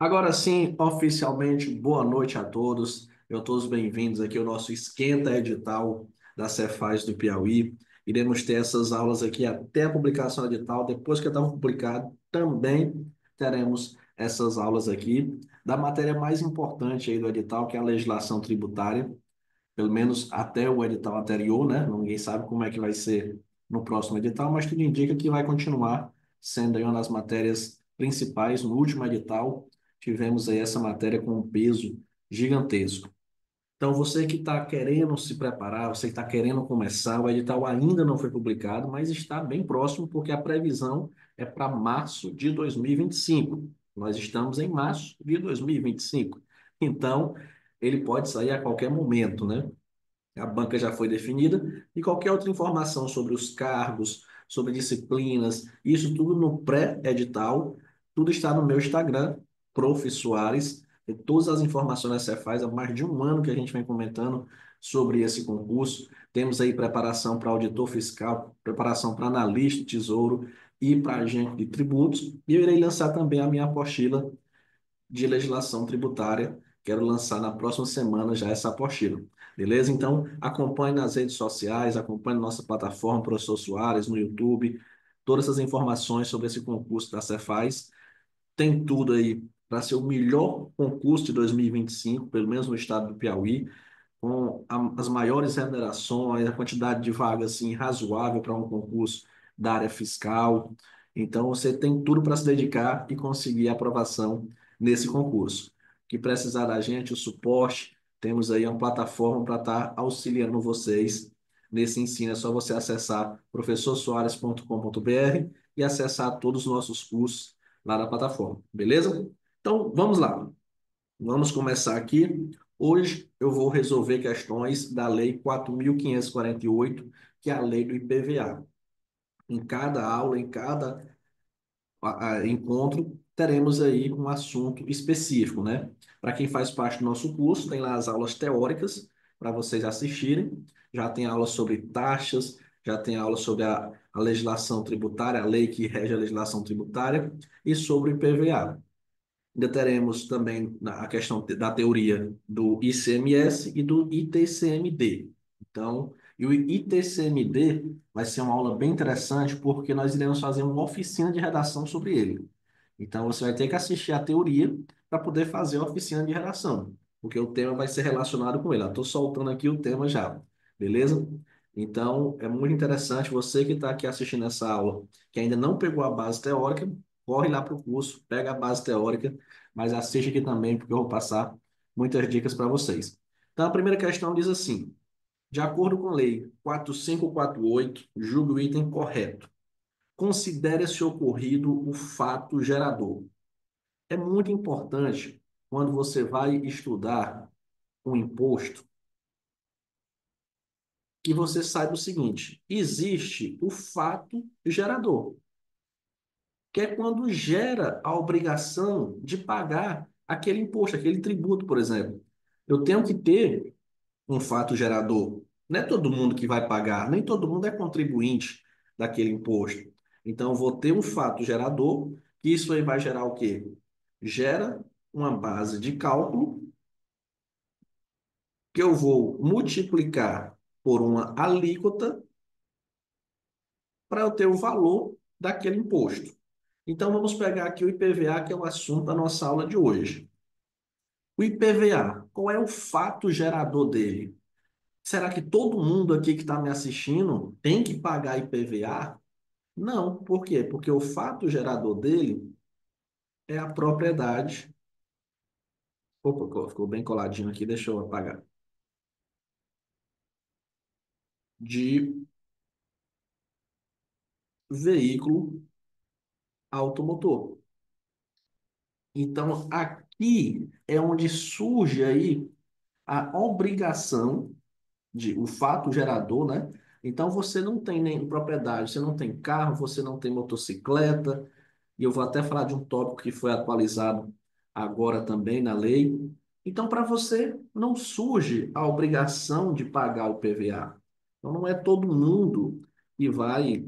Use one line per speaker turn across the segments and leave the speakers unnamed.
Agora sim, oficialmente, boa noite a todos. Todos bem-vindos aqui ao nosso Esquenta Edital da Cefaz do Piauí. Iremos ter essas aulas aqui até a publicação do edital. Depois que está publicado, também teremos essas aulas aqui da matéria mais importante aí do edital, que é a legislação tributária, pelo menos até o edital anterior, né? Ninguém sabe como é que vai ser no próximo edital, mas tudo indica que vai continuar sendo aí uma das matérias principais. No último edital, tivemos aí essa matéria com um peso gigantesco. Então, você que está querendo se preparar, você que está querendo começar, o edital ainda não foi publicado, mas está bem próximo, porque a previsão é para março de 2025. Nós estamos em março de 2025. Então, ele pode sair a qualquer momento, né? A banca já foi definida e qualquer outra informação sobre os cargos, sobre disciplinas, isso tudo no pré-edital, tudo está no meu Instagram, Prof. Soares. E todas as informações da Cefaz, há mais de um ano que a gente vem comentando sobre esse concurso. Temos aí preparação para auditor fiscal, preparação para analista de tesouro e para agente de tributos. E eu irei lançar também a minha apostila de legislação tributária. Quero lançar na próxima semana já essa apostila. Beleza? Então, acompanhe nas redes sociais, acompanhe nossa plataforma, Professor Soares, no YouTube, todas essas informações sobre esse concurso da Cefaz. Tem tudo aí para ser o melhor concurso de 2025, pelo menos no estado do Piauí, com as maiores remunerações, a quantidade de vagas assim, razoável para um concurso da área fiscal. Então, você tem tudo para se dedicar e conseguir a aprovação nesse concurso. Que precisar da gente, o suporte, temos aí uma plataforma para estar auxiliando vocês nesse ensino. É só você acessar professorsoares.com.br e acessar todos os nossos cursos lá na plataforma, beleza? Então, vamos lá. Vamos começar aqui. Hoje eu vou resolver questões da Lei 4.548, que é a lei do IPVA. Em cada aula, em cada encontro, teremos aí um assunto específico, né? Para quem faz parte do nosso curso, tem lá as aulas teóricas para vocês assistirem. Já tem aula sobre taxas, já tem aula sobre a legislação tributária, a lei que rege a legislação tributária e sobre o IPVA. Ainda teremos também a questão da teoria do ICMS e do ITCMD. Então, e o ITCMD vai ser uma aula bem interessante porque nós iremos fazer uma oficina de redação sobre ele. Então, você vai ter que assistir a teoria para poder fazer a oficina de redação, porque o tema vai ser relacionado com ele. Estou soltando aqui o tema já, beleza? Então, é muito interessante você que está aqui assistindo essa aula, que ainda não pegou a base teórica, corre lá para o curso, pega a base teórica, mas assiste aqui também, porque eu vou passar muitas dicas para vocês. Então, a primeira questão diz assim: de acordo com a Lei 4548, julgue o item correto. Considere-se ocorrido o fato gerador. É muito importante, quando você vai estudar um imposto, que você saiba o seguinte: existe o fato gerador, que é quando gera a obrigação de pagar aquele imposto, aquele tributo, por exemplo. Eu tenho que ter um fato gerador. Não é todo mundo que vai pagar, nem todo mundo é contribuinte daquele imposto. Então, eu vou ter um fato gerador, que isso aí vai gerar o quê? Gera uma base de cálculo que eu vou multiplicar por uma alíquota para eu ter o valor daquele imposto. Então, vamos pegar aqui o IPVA, que é o assunto da nossa aula de hoje. O IPVA, qual é o fato gerador dele? Será que todo mundo aqui que está me assistindo tem que pagar IPVA? Não. Por quê? Porque o fato gerador dele é a propriedade. Opa, ficou bem coladinho aqui, deixa eu apagar. De veículo automotor. Então, aqui é onde surge aí a obrigação de o fato gerador, né? Então, você não tem nem propriedade, você não tem carro, você não tem motocicleta, e eu vou até falar de um tópico que foi atualizado agora também na lei. Então, para você, não surge a obrigação de pagar o PVA. Então, não é todo mundo que vai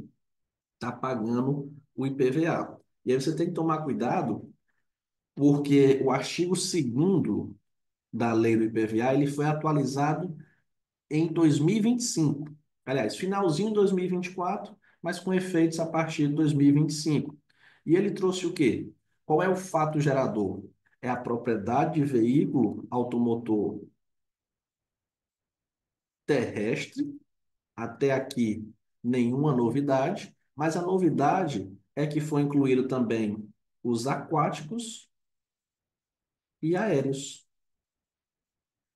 estar pagando o IPVA. E aí você tem que tomar cuidado porque o artigo 2º da lei do IPVA, ele foi atualizado em 2025. Aliás, finalzinho de 2024, mas com efeitos a partir de 2025. E ele trouxe o quê? Qual é o fato gerador? É a propriedade de veículo automotor terrestre. Até aqui, nenhuma novidade, mas a novidade é que foi incluído também os aquáticos e aéreos.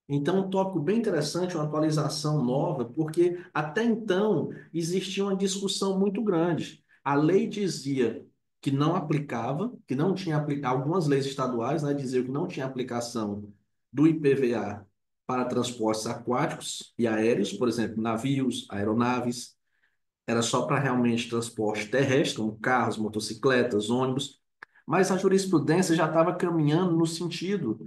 Então, um tópico bem interessante, uma atualização nova, porque até então existia uma discussão muito grande. A lei dizia que não aplicava, que não tinha algumas leis estaduais, né, diziam que não tinha aplicação do IPVA para transportes aquáticos e aéreos, por exemplo, navios, aeronaves, era só para realmente transporte terrestre, como carros, motocicletas, ônibus, mas a jurisprudência já estava caminhando no sentido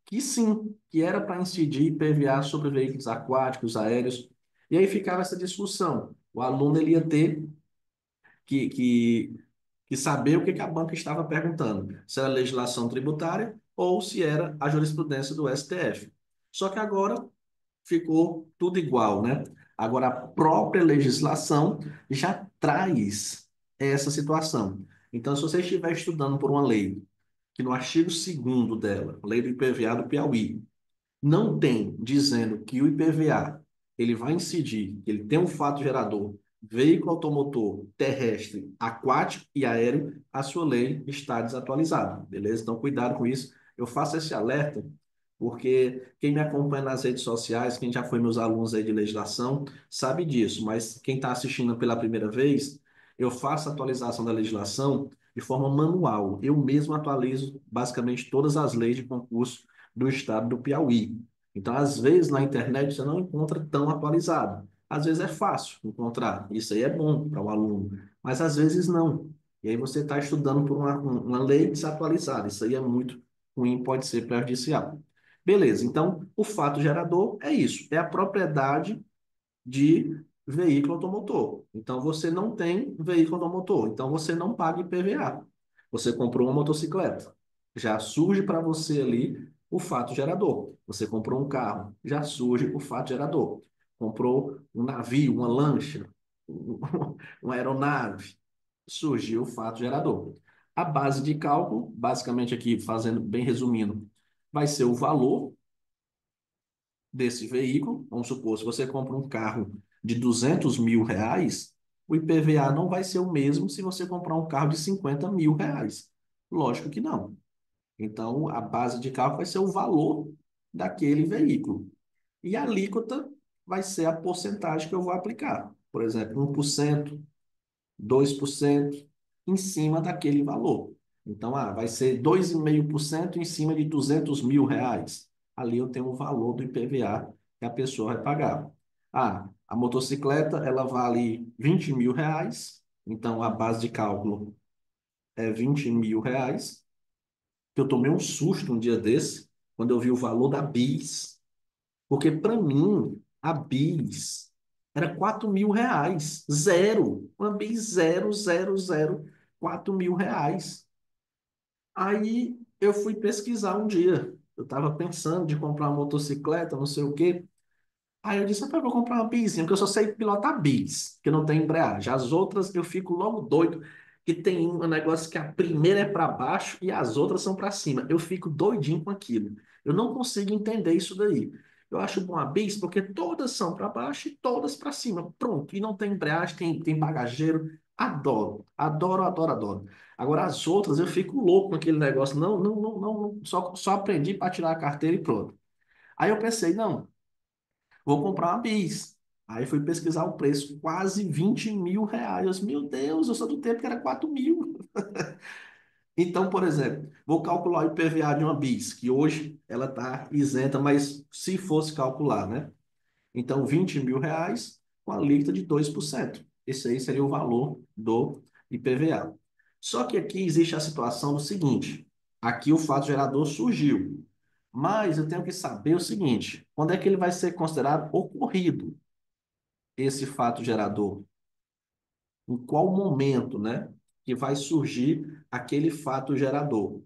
que sim, que era para incidir IPVA sobre veículos aquáticos, aéreos, e aí ficava essa discussão. O aluno ele ia ter que, que, que saber o que que a banca estava perguntando, se era legislação tributária ou se era a jurisprudência do STF. Só que agora ficou tudo igual, né? Agora, a própria legislação já traz essa situação. Então, se você estiver estudando por uma lei, que no artigo 2º dela, lei do IPVA do Piauí, não tem dizendo que o IPVA ele vai incidir, que ele tem um fato gerador, veículo automotor terrestre, aquático e aéreo, a sua lei está desatualizada, beleza? Então, cuidado com isso. Eu faço esse alerta porque quem me acompanha nas redes sociais, quem já foi meus alunos aí de legislação, sabe disso, mas quem está assistindo pela primeira vez, eu faço a atualização da legislação de forma manual. Eu mesmo atualizo basicamente todas as leis de concurso do estado do Piauí. Então, às vezes, na internet você não encontra tão atualizado. Às vezes é fácil encontrar, isso aí é bom para o aluno, mas às vezes não. E aí você está estudando por uma lei desatualizada, isso aí é muito ruim, pode ser prejudicial. Beleza, então o fato gerador é isso, é a propriedade de veículo automotor. Então você não tem veículo automotor, então você não paga IPVA. Você comprou uma motocicleta, já surge para você ali o fato gerador. Você comprou um carro, já surge o fato gerador. Comprou um navio, uma lancha, uma aeronave, surgiu o fato gerador. A base de cálculo, basicamente aqui fazendo bem resumindo, vai ser o valor desse veículo. Vamos supor, se você compra um carro de R$ 200.000, o IPVA não vai ser o mesmo se você comprar um carro de R$ 50.000. Lógico que não. Então, a base de cálculo vai ser o valor daquele veículo. E a alíquota vai ser a porcentagem que eu vou aplicar. Por exemplo, 1%, 2% em cima daquele valor. Então, vai ser 2,5% em cima de R$ 200.000. Ali eu tenho o valor do IPVA que a pessoa vai pagar. A motocicleta, ela vale R$ 20.000. Então, a base de cálculo é R$ 20.000. Eu tomei um susto um dia desse, quando eu vi o valor da bis. Porque para mim, a bis era R$ 4.000. Zero. Uma bis zero, zero, zero, R$ 4.000. Aí eu fui pesquisar um dia. Eu estava pensando de comprar uma motocicleta, não sei o quê. Aí eu disse, rapaz, eu vou comprar uma bizinha, porque eu só sei pilotar bis, que não tem embreagem. As outras eu fico logo doido, que tem um negócio que a primeira é para baixo e as outras são para cima. Eu fico doidinho com aquilo. Eu não consigo entender isso daí. Eu acho bom a bis porque todas são para baixo e todas para cima. Pronto. E não tem embreagem, tem bagageiro. Adoro, adoro, adoro, adoro. Agora as outras eu fico louco com aquele negócio. Não, não, não, não, não. Só aprendi para tirar a carteira e pronto. Aí eu pensei, não. Vou comprar uma bis. Aí fui pesquisar o preço, quase R$ 20.000. Meu Deus, eu sou do tempo que era 4.000. Então, por exemplo, vou calcular o IPVA de uma bis, que hoje ela está isenta, mas se fosse calcular, né? Então, R$ 20.000 com a alíquota de 2%. Esse aí seria o valor do IPVA. Só que aqui existe a situação do seguinte: aqui o fato gerador surgiu, mas eu tenho que saber o seguinte: quando é que ele vai ser considerado ocorrido, esse fato gerador? Em qual momento, né, que vai surgir aquele fato gerador?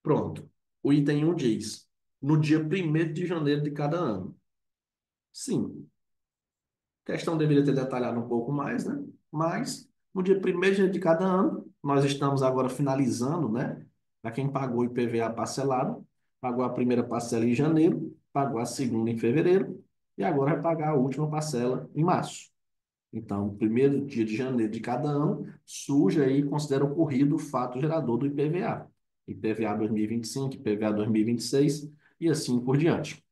Pronto. O item um diz, no dia 1º de janeiro de cada ano. Sim, a questão deveria ter detalhado um pouco mais, né? Mas no dia 1º de cada ano, nós estamos agora finalizando, né? Para quem pagou IPVA parcelado, pagou a primeira parcela em janeiro, pagou a segunda em fevereiro e agora vai pagar a última parcela em março. Então, o primeiro dia de janeiro de cada ano surge aí e considera ocorrido o fato gerador do IPVA. IPVA 2025, IPVA 2026 e assim por diante.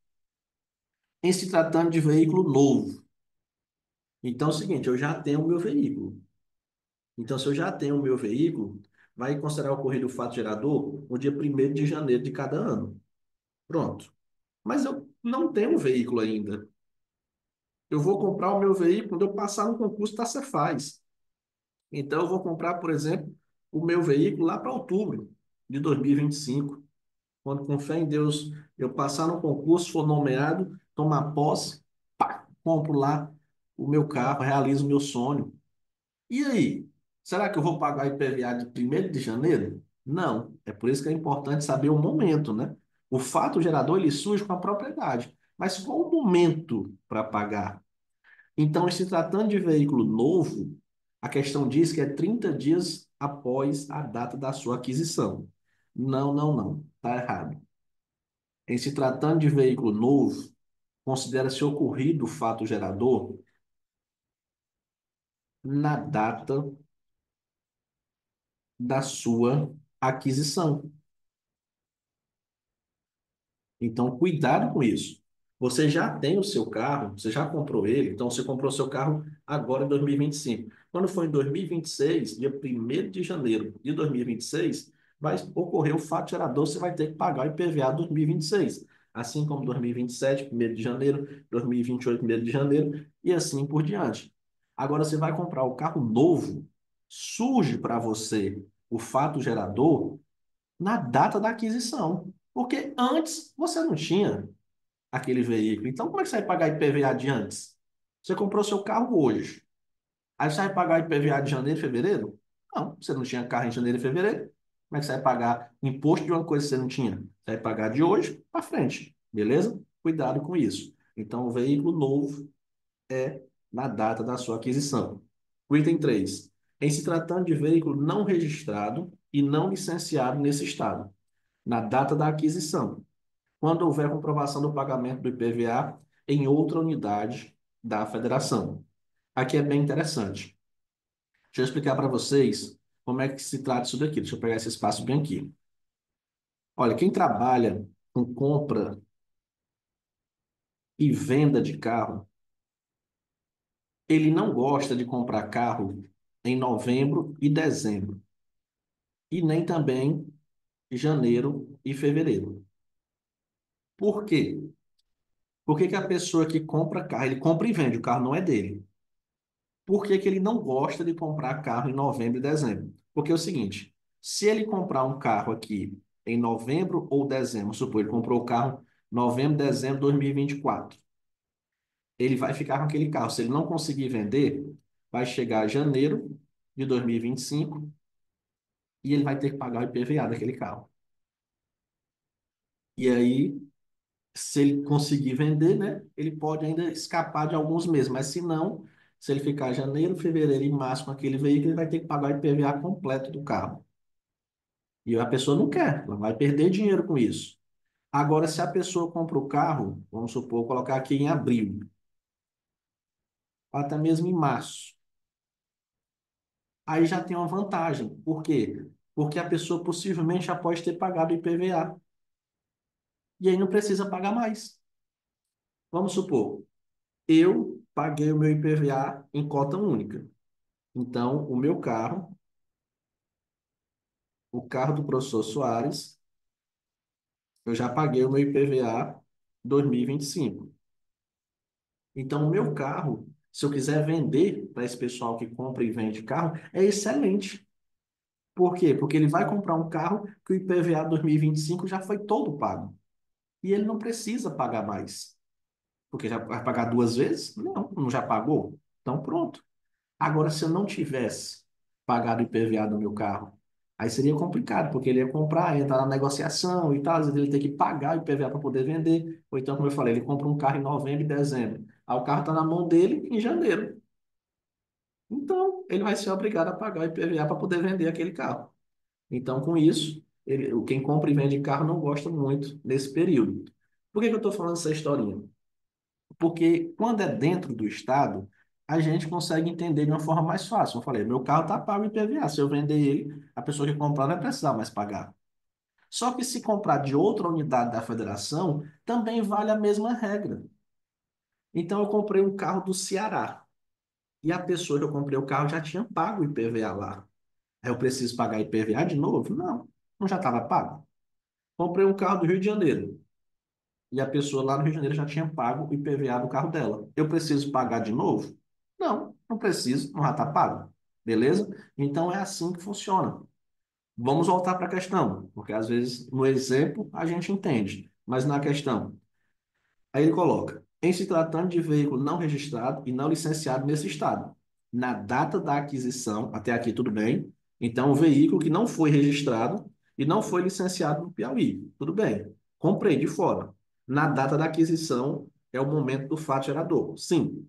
Em se tratando de veículo novo, então é o seguinte, eu já tenho o meu veículo. Então, se eu já tenho o meu veículo, vai considerar ocorrido o fato gerador no dia 1º de janeiro de cada ano. Pronto. Mas eu não tenho um veículo ainda. Eu vou comprar o meu veículo quando eu passar no concurso da Cefaz. Então, eu vou comprar, por exemplo, o meu veículo lá para outubro de 2025, quando, com fé em Deus, eu passar no concurso, for nomeado, tomar posse, pá, compro lá o meu carro, realizo o meu sonho. E aí? Será que eu vou pagar IPVA de 1º de janeiro? Não. É por isso que é importante saber o momento, né? O fato gerador, ele surge com a propriedade. Mas qual o momento para pagar? Então, se tratando de veículo novo, a questão diz que é 30 dias após a data da sua aquisição. Não, não, não. Está errado. Em se tratando de veículo novo, considera-se ocorrido o fato gerador na data da sua aquisição. Então, cuidado com isso. Você já tem o seu carro, você já comprou ele, então você comprou o seu carro agora em 2025. Quando for em 2026, dia 1º de janeiro de 2026, vai ocorrer o fato gerador, você vai ter que pagar o IPVA 2026. Assim como 2027, 1º de janeiro, 2028, 1º de janeiro, e assim por diante. Agora, você vai comprar o carro novo, surge para você o fato gerador na data da aquisição. Porque antes você não tinha aquele veículo. Então, como é que você vai pagar IPVA de antes? Você comprou seu carro hoje. Aí você vai pagar IPVA de janeiro e fevereiro? Não, você não tinha carro em janeiro e fevereiro. Como é que você vai pagar imposto de uma coisa que você não tinha? Você vai pagar de hoje para frente, beleza? Cuidado com isso. Então, o veículo novo é na data da sua aquisição. O item 3. Em se tratando de veículo não registrado e não licenciado nesse estado, na data da aquisição, quando houver comprovação do pagamento do IPVA em outra unidade da federação. Aqui é bem interessante. Deixa eu explicar para vocês como é que se trata isso daqui. Deixa eu pegar esse espaço bem aqui. Olha, quem trabalha com compra e venda de carro, ele não gosta de comprar carro em novembro e dezembro, e nem também janeiro e fevereiro. Por quê? Por que que a pessoa que compra carro, ele compra e vende, o carro não é dele. Por que que ele não gosta de comprar carro em novembro e dezembro? Porque é o seguinte, se ele comprar um carro aqui em novembro ou dezembro, supor, ele comprou o carro novembro, dezembro de 2024, ele vai ficar com aquele carro. Se ele não conseguir vender, vai chegar janeiro de 2025 e ele vai ter que pagar o IPVA daquele carro. E aí, se ele conseguir vender, né, ele pode ainda escapar de alguns meses, mas se não, se ele ficar janeiro, fevereiro e março com aquele veículo, ele vai ter que pagar o IPVA completo do carro. E a pessoa não quer, ela vai perder dinheiro com isso. Agora, se a pessoa compra o carro, vamos supor, colocar aqui em abril, até mesmo em março, aí já tem uma vantagem. Por quê? Porque a pessoa possivelmente já pode ter pagado o IPVA. E aí não precisa pagar mais. Vamos supor, eu paguei o meu IPVA em cota única. Então, o meu carro, o carro do professor Soares, eu já paguei o meu IPVA 2025. Então, o meu carro, se eu quiser vender para esse pessoal que compra e vende carro, é excelente. Por quê? Porque ele vai comprar um carro que o IPVA 2025 já foi todo pago. E ele não precisa pagar mais. Porque já vai pagar duas vezes? Não, não já pagou? Então, pronto. Agora, se eu não tivesse pagado o IPVA do meu carro, Aí seria complicado, porque ele ia comprar, ia entrar na negociação e tal, às vezes ele tem que pagar o IPVA para poder vender. Ou então, como eu falei, ele compra um carro em novembro e dezembro. Aí o carro está na mão dele em janeiro. Então, ele vai ser obrigado a pagar o IPVA para poder vender aquele carro. Então, com isso, quem compra e vende carro não gosta muito nesse período. Por que que eu estou falando essa historinha? Porque quando é dentro do estado, a gente consegue entender de uma forma mais fácil. Eu falei, meu carro está pago em IPVA. Se eu vender ele, a pessoa que comprar não vai precisar mais pagar. Só que se comprar de outra unidade da federação, também vale a mesma regra. Então, eu comprei um carro do Ceará. E a pessoa que eu comprei o carro já tinha pago o IPVA lá. Aí eu preciso pagar IPVA de novo? Não, não já estava pago. Comprei um carro do Rio de Janeiro. E a pessoa lá no Rio de Janeiro já tinha pago o IPVA do carro dela. Eu preciso pagar de novo? Não, não preciso, não já está pago. Beleza? Então é assim que funciona. Vamos voltar para a questão, porque às vezes no exemplo a gente entende, mas na questão. Aí ele coloca: em se tratando de veículo não registrado e não licenciado nesse estado, na data da aquisição, até aqui tudo bem. Então, o veículo que não foi registrado e não foi licenciado no Piauí, tudo bem. Comprei de fora. Na data da aquisição é o momento do fato gerador. Sim.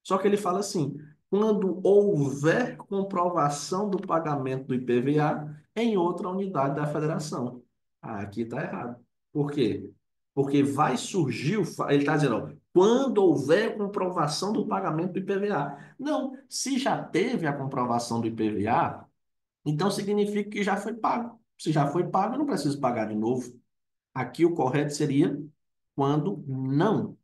Só que ele fala assim: quando houver comprovação do pagamento do IPVA em outra unidade da federação. Ah, aqui está errado. Por quê? Porque vai surgir ele está dizendo, ó, quando houver comprovação do pagamento do IPVA. Não, se já teve a comprovação do IPVA, então significa que já foi pago. Se já foi pago, eu não preciso pagar de novo. Aqui o correto seria quando não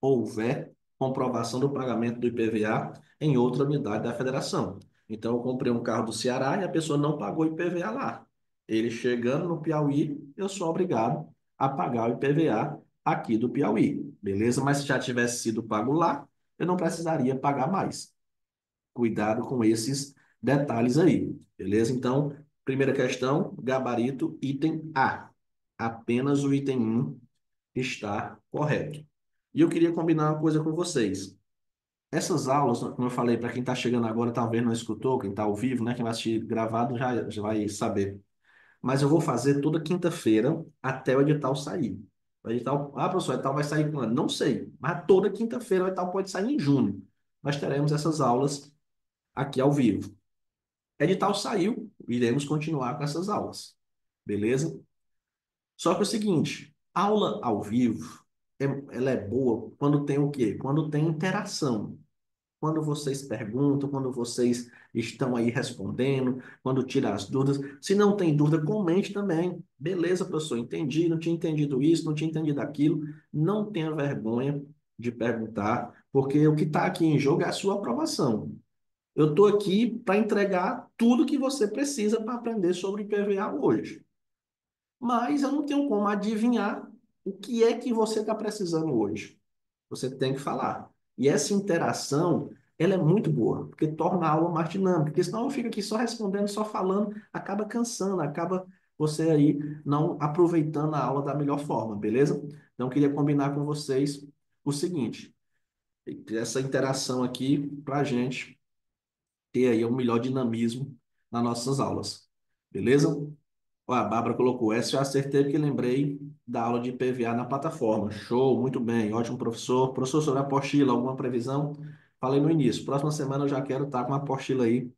houver comprovação do pagamento do IPVA em outra unidade da federação. Então, eu comprei um carro do Ceará e a pessoa não pagou o IPVA lá. Ele chegando no Piauí, eu sou obrigado a pagar o IPVA aqui do Piauí, beleza? Mas se já tivesse sido pago lá, eu não precisaria pagar mais. Cuidado com esses detalhes aí, beleza? Então, primeira questão, gabarito, item A. Apenas o item 1 está correto. E eu queria combinar uma coisa com vocês. Essas aulas, como eu falei, para quem está chegando agora, talvez não escutou, quem está ao vivo, né, quem vai assistir gravado já vai saber. Mas eu vou fazer toda quinta-feira até o edital sair. O edital, professor, o edital vai sair quando? Não sei, mas toda quinta-feira o edital pode sair em junho. Nós teremos essas aulas aqui ao vivo. Edital saiu, iremos continuar com essas aulas. Beleza? Só que é o seguinte, aula ao vivo, ela é boa quando tem o quê? Quando tem interação. Quando vocês perguntam, quando vocês estão aí respondendo, quando tiram as dúvidas. Se não tem dúvida, comente também. Beleza, professor, entendi, não tinha entendido isso, não tinha entendido aquilo. Não tenha vergonha de perguntar, porque o que está aqui em jogo é a sua aprovação. Eu estou aqui para entregar tudo que você precisa para aprender sobre IPVA hoje. Mas eu não tenho como adivinhar o que é que você está precisando hoje. Você tem que falar. E essa interação, ela é muito boa, porque torna a aula mais dinâmica. Porque senão eu fico aqui só respondendo, só falando, acaba cansando, acaba você aí não aproveitando a aula da melhor forma, beleza? Então, eu queria combinar com vocês o seguinte, essa interação aqui para a gente ter aí um melhor dinamismo nas nossas aulas, beleza? Ó, a Bárbara colocou, essa eu acertei porque lembrei da aula de PVA na plataforma. Show, muito bem, ótimo professor. Professor, sobre a apostila, alguma previsão? Falei no início, próxima semana eu já quero estar com uma apostila aí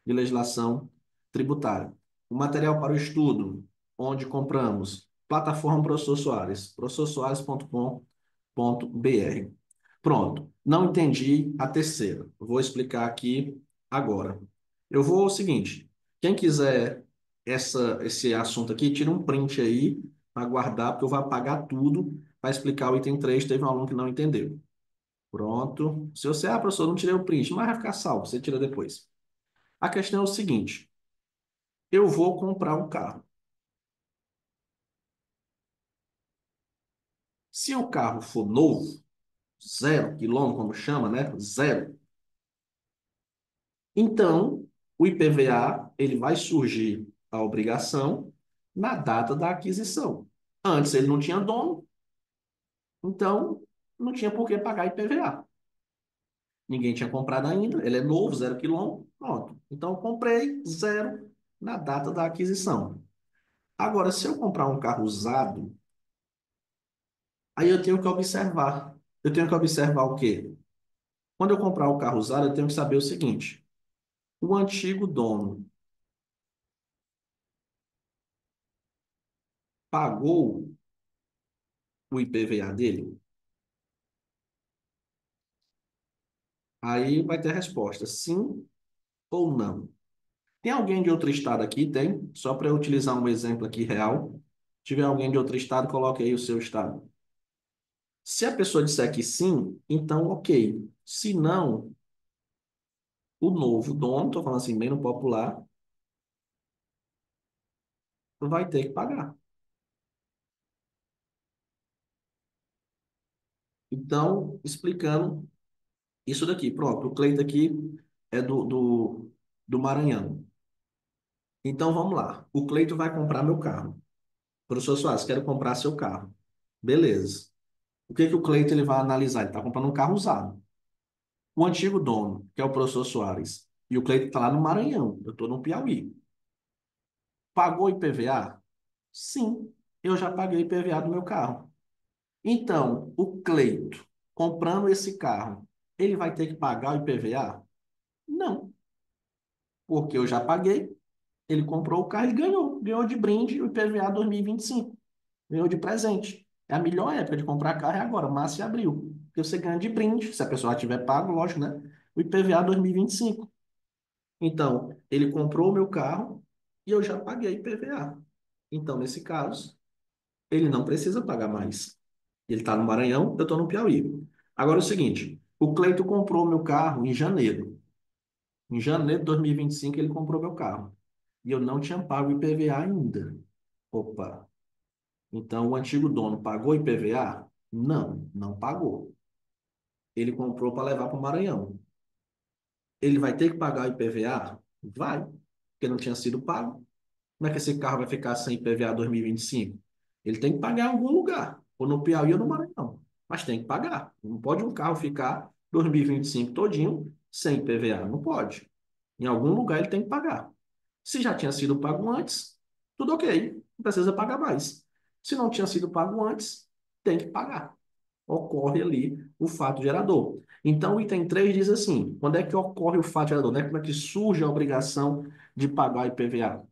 de legislação tributária. O material para o estudo, onde compramos? Plataforma Professor Soares, professorsoares.com.br. Pronto, não entendi a terceira. Vou explicar aqui agora. Eu vou o seguinte, quem quiser esse assunto aqui, tira um print aí para guardar, porque eu vou apagar tudo para explicar o item 3. Teve um aluno que não entendeu. Pronto. Se você, professor, não tirei o print, mas vai ficar salvo, você tira depois. A questão é o seguinte, eu vou comprar um carro. Se o carro for novo, 0 quilômetro, como chama, né? Zero. Então, o IPVA, ele vai surgir a obrigação na data da aquisição. Antes ele não tinha dono, então não tinha por que pagar IPVA. Ninguém tinha comprado ainda, ele é novo, 0 quilômetro. Pronto. Então, eu comprei zero na data da aquisição. Agora, se eu comprar um carro usado, aí eu tenho que observar. Eu tenho que observar o quê? Quando eu comprar o carro usado, eu tenho que saber o seguinte: o antigo dono pagou o IPVA dele? Aí vai ter a resposta, sim ou não. Tem alguém de outro estado aqui? Tem? Só para eu utilizar um exemplo aqui real. Se tiver alguém de outro estado, coloque aí o seu estado. Se a pessoa disser que sim, então ok. Se não, o novo dono, estou falando assim bem no popular, vai ter que pagar. Então, explicando isso daqui. Pronto, o Cleito aqui é do Maranhão. Então, vamos lá. O Cleito vai comprar meu carro. Professor Soares, quero comprar seu carro. Beleza. O que que o Cleito ele vai analisar? Ele está comprando um carro usado. O antigo dono, que é o professor Soares, e o Cleito está lá no Maranhão. Eu estou no Piauí. Pagou IPVA? Sim, eu já paguei IPVA do meu carro. Então, o Cleito, comprando esse carro, ele vai ter que pagar o IPVA? Não, porque eu já paguei. Ele comprou o carro e ganhou. Ganhou de brinde o IPVA 2025. Ganhou de presente. É a melhor época de comprar carro é agora, março e abril. Porque você ganha de brinde, se a pessoa tiver pago, lógico, né? O IPVA 2025. Então, ele comprou o meu carro e eu já paguei IPVA. Então, nesse caso, ele não precisa pagar mais. Ele está no Maranhão, eu estou no Piauí. Agora é o seguinte, o Cleito comprou meu carro em janeiro. Em janeiro de 2025 ele comprou meu carro. E eu não tinha pago IPVA ainda. Opa. Então o antigo dono pagou IPVA? Não, não pagou. Ele comprou para levar para o Maranhão. Ele vai ter que pagar IPVA? Vai, porque não tinha sido pago. Como é que esse carro vai ficar sem IPVA 2025? Ele tem que pagar em algum lugar, ou no Piauí ou no Maranhão. Mas tem que pagar. Não pode um carro ficar 2025 todinho sem IPVA. Não pode. Em algum lugar ele tem que pagar. Se já tinha sido pago antes, tudo ok. Não precisa pagar mais. Se não tinha sido pago antes, tem que pagar. Ocorre ali o fato gerador. Então, o item 3 diz assim: quando é que ocorre o fato gerador? Né? Como é que surge a obrigação de pagar IPVA?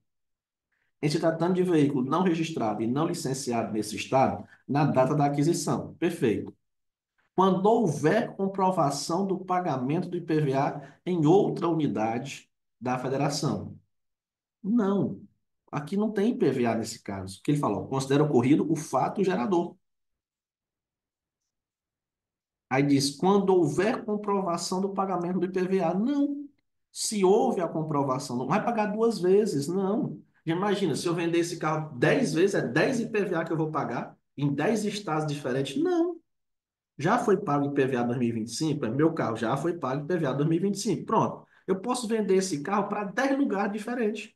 Em se tratando de veículo não registrado e não licenciado nesse estado, na data da aquisição. Perfeito. Quando houver comprovação do pagamento do IPVA em outra unidade da federação. Não. Aqui não tem IPVA nesse caso. O que ele falou? Considera ocorrido o fato gerador. Aí diz, quando houver comprovação do pagamento do IPVA. Não. Se houve a comprovação, não vai pagar duas vezes, não. Imagina, se eu vender esse carro 10 vezes, é 10 IPVA que eu vou pagar em 10 estados diferentes. Não. Já foi pago IPVA 2025? É meu carro, já foi pago IPVA 2025. Pronto. Eu posso vender esse carro para 10 lugares diferentes.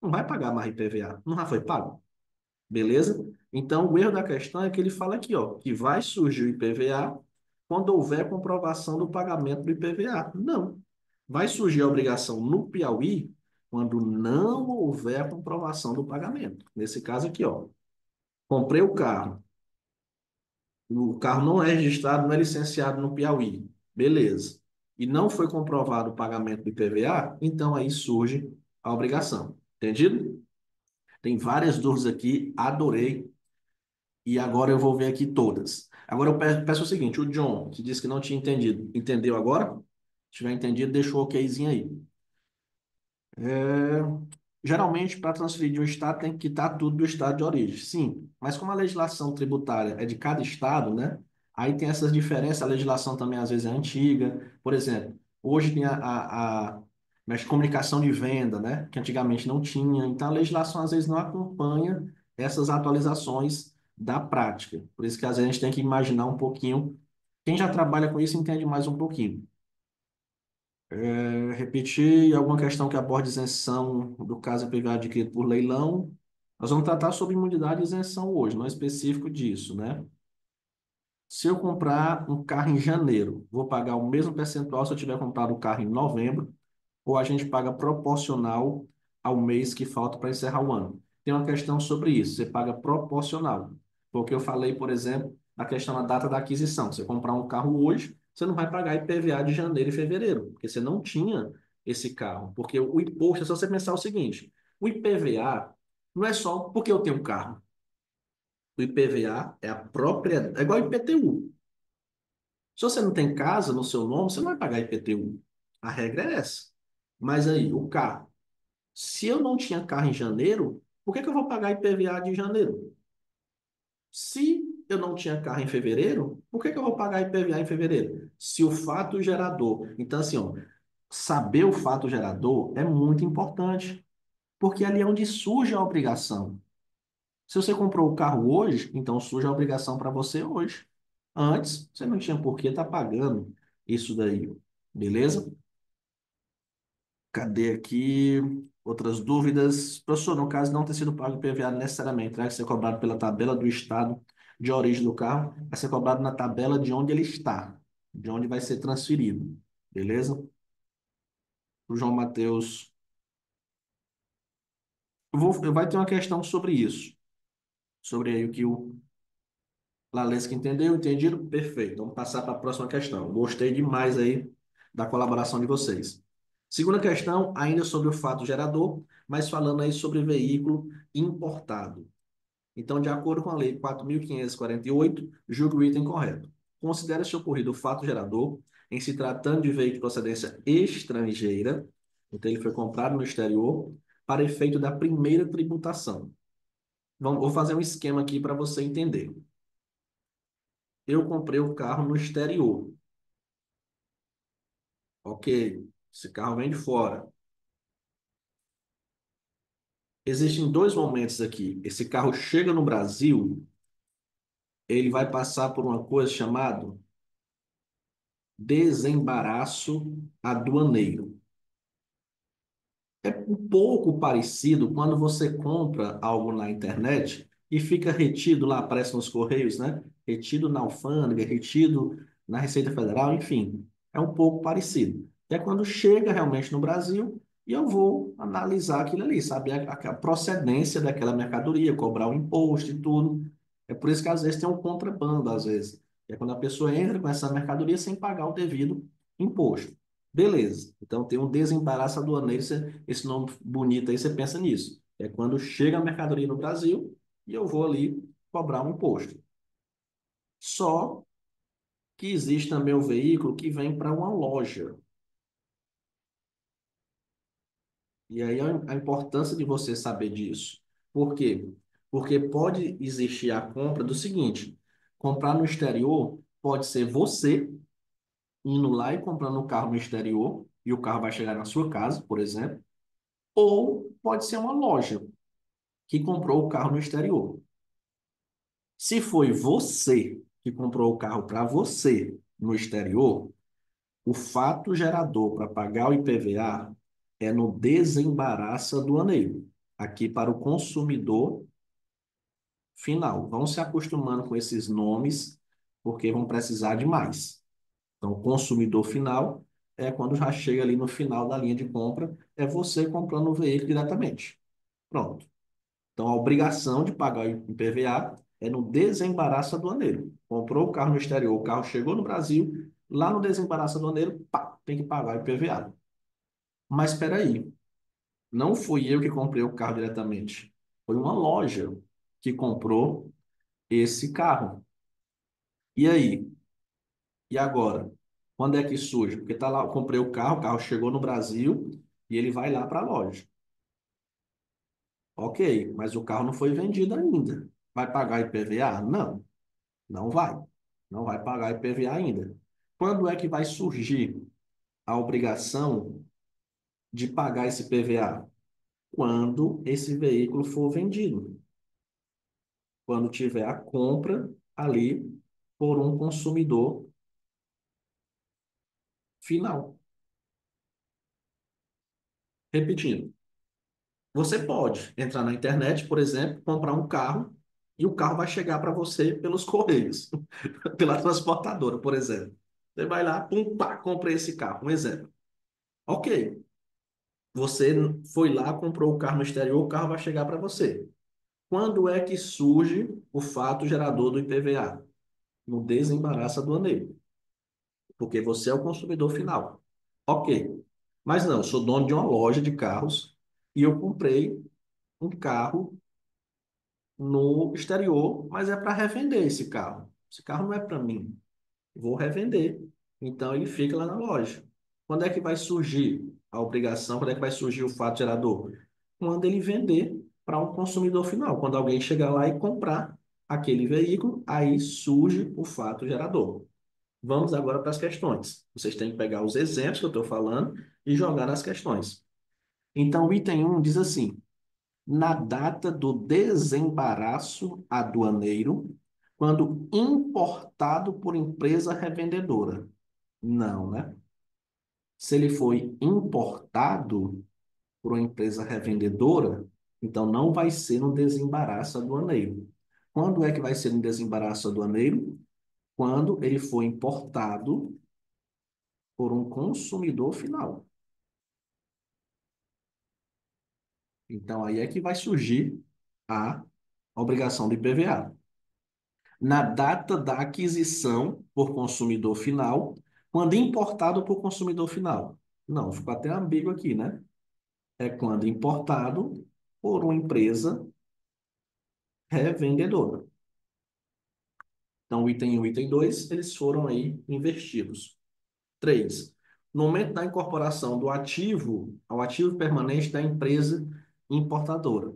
Não vai pagar mais IPVA. Não já foi pago? Beleza? Então, o erro da questão é que ele fala aqui, ó, que vai surgir o IPVA quando houver comprovação do pagamento do IPVA. Não. Vai surgir a obrigação no Piauí quando não houver comprovação do pagamento. Nesse caso aqui, ó, comprei o carro não é registrado, não é licenciado no Piauí. Beleza. E não foi comprovado o pagamento do IPVA, então aí surge a obrigação. Entendido? Tem várias dúvidas aqui, adorei. E agora eu vou ver aqui todas. Agora eu peço o seguinte, o John, que disse que não tinha entendido, entendeu agora? Se tiver entendido, deixa o okzinho aí. É, geralmente, para transferir de um estado, tem que quitar tudo do estado de origem. Sim, mas como a legislação tributária é de cada estado, né? Aí tem essas diferenças. A legislação também, às vezes, é antiga. Por exemplo, hoje tem mas comunicação de venda, né? Que antigamente não tinha. Então, a legislação, às vezes, não acompanha essas atualizações da prática. Por isso que, às vezes, a gente tem que imaginar um pouquinho. Quem já trabalha com isso entende mais um pouquinho. Repetir alguma questão que aborde isenção do caso IPVA adquirido por leilão. Nós vamos tratar sobre imunidade e isenção hoje, não é específico disso, né? Se eu comprar um carro em janeiro, vou pagar o mesmo percentual se eu tiver comprado o carro em novembro. ou a gente paga proporcional ao mês que falta para encerrar o ano? Tem uma questão sobre isso, você paga proporcional. Porque eu falei, por exemplo, a questão da data da aquisição. Você comprar um carro hoje, você não vai pagar IPVA de janeiro e fevereiro, porque você não tinha esse carro. Porque o imposto, é só você pensar o seguinte, o IPVA não é só porque eu tenho um carro. O IPVA é a própria, é igual IPTU. Se você não tem casa no seu nome, você não vai pagar IPTU. A regra é essa. Mas aí, o carro. Se eu não tinha carro em janeiro, por que que eu vou pagar IPVA de janeiro? Se eu não tinha carro em fevereiro, por que que eu vou pagar IPVA em fevereiro? Se o fato gerador. Então, assim, ó, saber o fato gerador é muito importante, porque ali é onde surge a obrigação. Se você comprou o carro hoje, então surge a obrigação para você hoje. Antes, você não tinha por que estar pagando isso daí. Beleza? Cadê aqui? Outras dúvidas? Professor, no caso de não ter sido pago IPVA necessariamente, vai ser cobrado pela tabela do estado de origem do carro, vai ser cobrado na tabela de onde ele está, de onde vai ser transferido. Beleza? O João Matheus. Vai ter uma questão sobre isso. Sobre aí o que o Lalesca entendeu, entendido? Perfeito. Vamos passar para a próxima questão. Gostei demais aí da colaboração de vocês. Segunda questão, ainda sobre o fato gerador, mas falando aí sobre veículo importado. Então, de acordo com a Lei 4.548, julgue o item correto. Considera-se ocorrido o fato gerador em se tratando de veículo de procedência estrangeira, então ele foi comprado no exterior, para efeito da primeira tributação. Vou fazer um esquema aqui para você entender. Eu comprei o carro no exterior. Ok, esse carro vem de fora. Existem dois momentos aqui. Esse carro chega no Brasil, ele vai passar por uma coisa chamada desembaraço aduaneiro. É um pouco parecido quando você compra algo na internet e fica retido lá, aparece nos Correios, né? Retido na alfândega, retido na Receita Federal, enfim. É um pouco parecido. É quando chega realmente no Brasil e eu vou analisar aquilo ali, saber a procedência daquela mercadoria, cobrar o imposto e tudo. É por isso que às vezes tem um contrabando, às vezes. É quando a pessoa entra com essa mercadoria sem pagar o devido imposto. Beleza. Então tem um desembaraço aduaneiro, esse nome bonito aí, você pensa nisso. É quando chega a mercadoria no Brasil e eu vou ali cobrar um imposto. Só que existe também o veículo que vem para uma loja. E aí a importância de você saber disso. Por quê? Porque pode existir a compra do seguinte: comprar no exterior pode ser você indo lá e comprando o carro no exterior, e o carro vai chegar na sua casa, por exemplo, ou pode ser uma loja que comprou o carro no exterior. Se foi você que comprou o carro para você no exterior, o fato gerador para pagar o IPVA é no desembaraço aduaneiro, aqui para o consumidor final. Vão se acostumando com esses nomes, porque vão precisar de mais. Então, o consumidor final é quando já chega ali no final da linha de compra, é você comprando o veículo diretamente. Pronto. Então, a obrigação de pagar o IPVA é no desembaraço aduaneiro. Comprou o carro no exterior, o carro chegou no Brasil, lá no desembaraço aduaneiro, pá, tem que pagar o IPVA. Mas espera aí, não fui eu que comprei o carro diretamente. Foi uma loja que comprou esse carro. E aí? E agora? Quando é que surge? Porque tá lá, eu comprei o carro chegou no Brasil e ele vai lá para a loja. Ok, mas o carro não foi vendido ainda. Vai pagar IPVA? Não. Não vai. Não vai pagar IPVA ainda. Quando é que vai surgir a obrigação de pagar esse IPVA? Quando esse veículo for vendido. Quando tiver a compra ali por um consumidor final. Repetindo, você pode entrar na internet, por exemplo, comprar um carro e o carro vai chegar para você pelos correios, pela transportadora, por exemplo. Você vai lá, pum, pá, comprei esse carro, um exemplo. Ok. Você foi lá, comprou o carro no exterior, o carro vai chegar para você. Quando é que surge o fato gerador do IPVA? No desembaraço aduaneiro, porque você é o consumidor final. Ok. Mas não, eu sou dono de uma loja de carros e eu comprei um carro no exterior, mas é para revender esse carro. Esse carro não é para mim. Vou revender. Então ele fica lá na loja. Quando é que vai surgir a obrigação? Quando é que vai surgir o fato gerador? Quando ele vender para um consumidor final. Quando alguém chegar lá e comprar aquele veículo, aí surge o fato gerador. Vamos agora para as questões. Vocês têm que pegar os exemplos que eu estou falando e jogar nas questões. Então, o item um diz assim: na data do desembaraço aduaneiro, quando importado por empresa revendedora. Não, né? Se ele foi importado por uma empresa revendedora, então não vai ser no desembaraço aduaneiro. Quando é que vai ser no desembaraço aduaneiro? Quando ele foi importado por um consumidor final. Então aí é que vai surgir a obrigação de IPVA. Na data da aquisição por consumidor final, quando importado por consumidor final. Não, ficou até ambíguo aqui, né? É quando importado por uma empresa revendedora. Então, o item 1 e o item 2, eles foram aí invertidos. 3. No momento da incorporação do ativo ao ativo permanente da empresa importadora.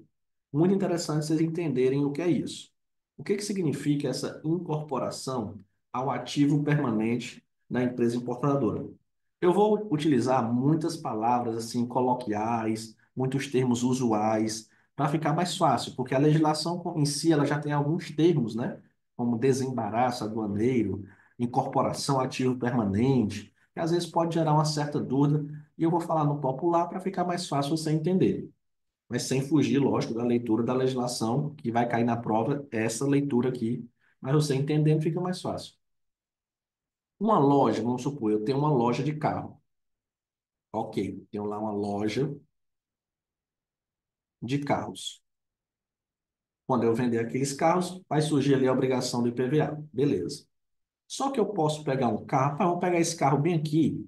Muito interessante vocês entenderem o que é isso. O que que significa essa incorporação ao ativo permanente da empresa importadora? Eu vou utilizar muitas palavras assim coloquiais, muitos termos usuais, para ficar mais fácil, porque a legislação em si ela já tem alguns termos, né? Como desembaraço aduaneiro, incorporação ao ativo permanente, que às vezes pode gerar uma certa dúvida, e eu vou falar no popular para ficar mais fácil você entender, mas sem fugir, lógico, da leitura da legislação, que vai cair na prova essa leitura aqui, mas você entendendo fica mais fácil. Uma loja, vamos supor, eu tenho uma loja de carro. Ok, tenho lá uma loja de carros. Quando eu vender aqueles carros, vai surgir ali a obrigação do IPVA. Beleza. Só que eu posso pegar um carro, vou pegar esse carro bem aqui,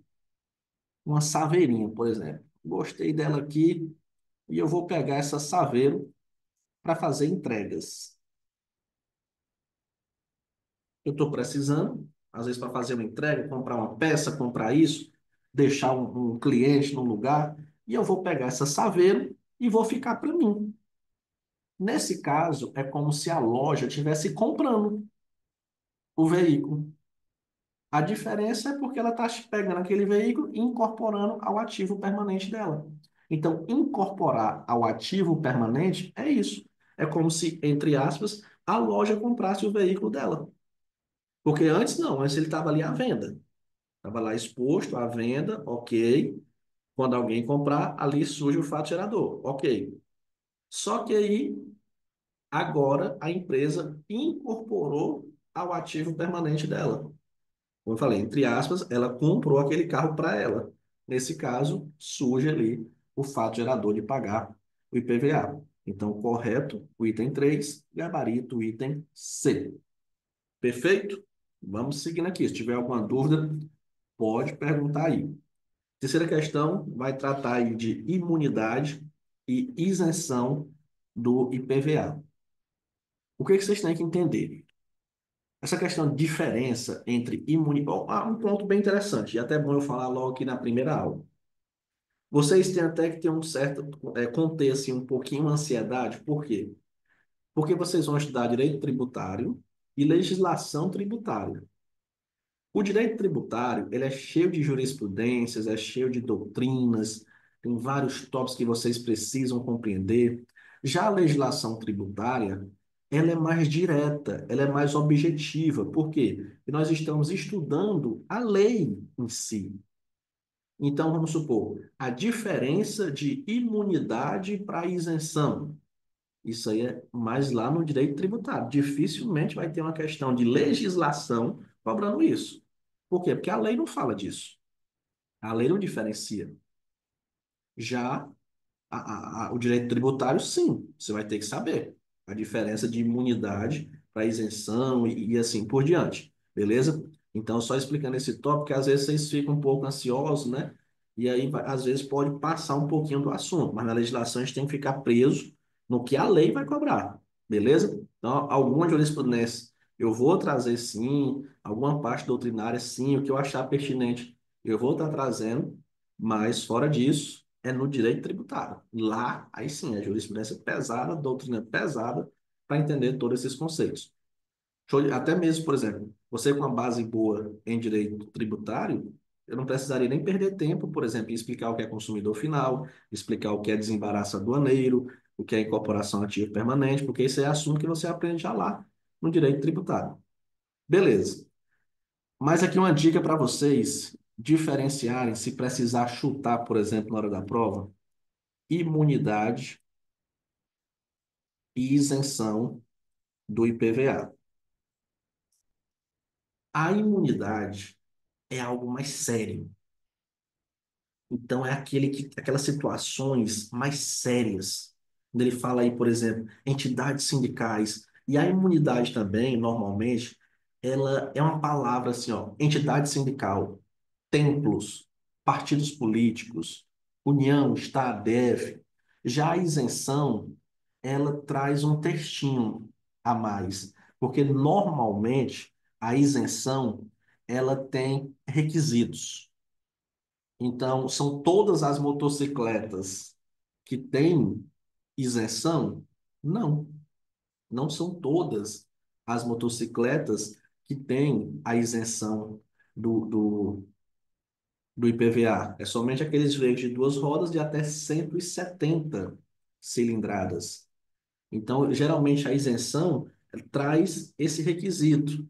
uma saveirinha, por exemplo. Gostei dela aqui e eu vou pegar essa saveiro para fazer entregas. Eu estou precisando, às vezes, para fazer uma entrega, comprar uma peça, comprar isso, deixar um cliente no lugar, e eu vou pegar essa saveiro e vou ficar para mim. Nesse caso, é como se a loja estivesse comprando o veículo. A diferença é porque ela está pegando aquele veículo e incorporando ao ativo permanente dela. Então, incorporar ao ativo permanente é isso. É como se, entre aspas, a loja comprasse o veículo dela. Porque antes não, antes ele estava ali à venda. Estava lá exposto à venda, ok. Quando alguém comprar, ali surge o fato gerador, ok. Só que aí, agora, a empresa incorporou ao ativo permanente dela. Como eu falei, entre aspas, ela comprou aquele carro para ela. Nesse caso, surge ali o fato gerador de pagar o IPVA. Então, correto, o item 3, gabarito, o item C. Perfeito? Vamos seguindo aqui. Se tiver alguma dúvida, pode perguntar aí. Terceira questão vai tratar aí de imunidade e isenção do IPVA. O que que vocês têm que entender? Essa questão de diferença entre imunidade... um ponto bem interessante, e até bom eu falar logo aqui na primeira aula. Vocês têm até que ter um certo... conter, assim, um pouquinho a ansiedade. Por quê? Porque vocês vão estudar direito tributário e legislação tributária. O direito tributário, ele é cheio de jurisprudências, é cheio de doutrinas, tem vários tópicos que vocês precisam compreender. Já a legislação tributária, ela é mais direta, ela é mais objetiva. Por quê? Porque nós estamos estudando a lei em si. Então, vamos supor, a diferença de imunidade para isenção. Isso aí é mais lá no direito tributário. Dificilmente vai ter uma questão de legislação cobrando isso. Por quê? Porque a lei não fala disso. A lei não diferencia. Já o direito tributário, sim, você vai ter que saber a diferença de imunidade para isenção e assim por diante, beleza? Então, só explicando esse tópico, que às vezes vocês ficam um pouco ansiosos, né? E aí, às vezes, pode passar um pouquinho do assunto, mas na legislação a gente tem que ficar preso no que a lei vai cobrar, beleza? Então, alguma jurisprudência eu vou trazer sim, alguma parte doutrinária sim, o que eu achar pertinente eu vou estar trazendo, mas fora disso é no direito tributário. Lá, aí sim, a jurisprudência pesada, a doutrina pesada, para entender todos esses conceitos. Até mesmo, por exemplo, você com uma base boa em direito tributário, eu não precisaria nem perder tempo, por exemplo, em explicar o que é consumidor final, explicar o que é desembaraço aduaneiro, o que é incorporação ativa permanente, porque isso é assunto que você aprende já lá no direito tributário. Beleza. Mas aqui uma dica para vocês diferenciarem, se precisar chutar, por exemplo, na hora da prova, imunidade e isenção do IPVA. A imunidade é algo mais sério. Então, é aquelas situações mais sérias. Quando ele fala aí, por exemplo, entidades sindicais. E a imunidade também, normalmente, ela é uma palavra assim, ó, entidade sindical, templos, partidos políticos, União, Estado, DF. Já a isenção, ela traz um textinho a mais, porque normalmente a isenção, ela tem requisitos. Então, são todas as motocicletas que têm isenção? Não, não são todas as motocicletas que têm a isenção do IPVA. É somente aqueles veículos de duas rodas de até 170 cilindradas. Então, geralmente, a isenção traz esse requisito.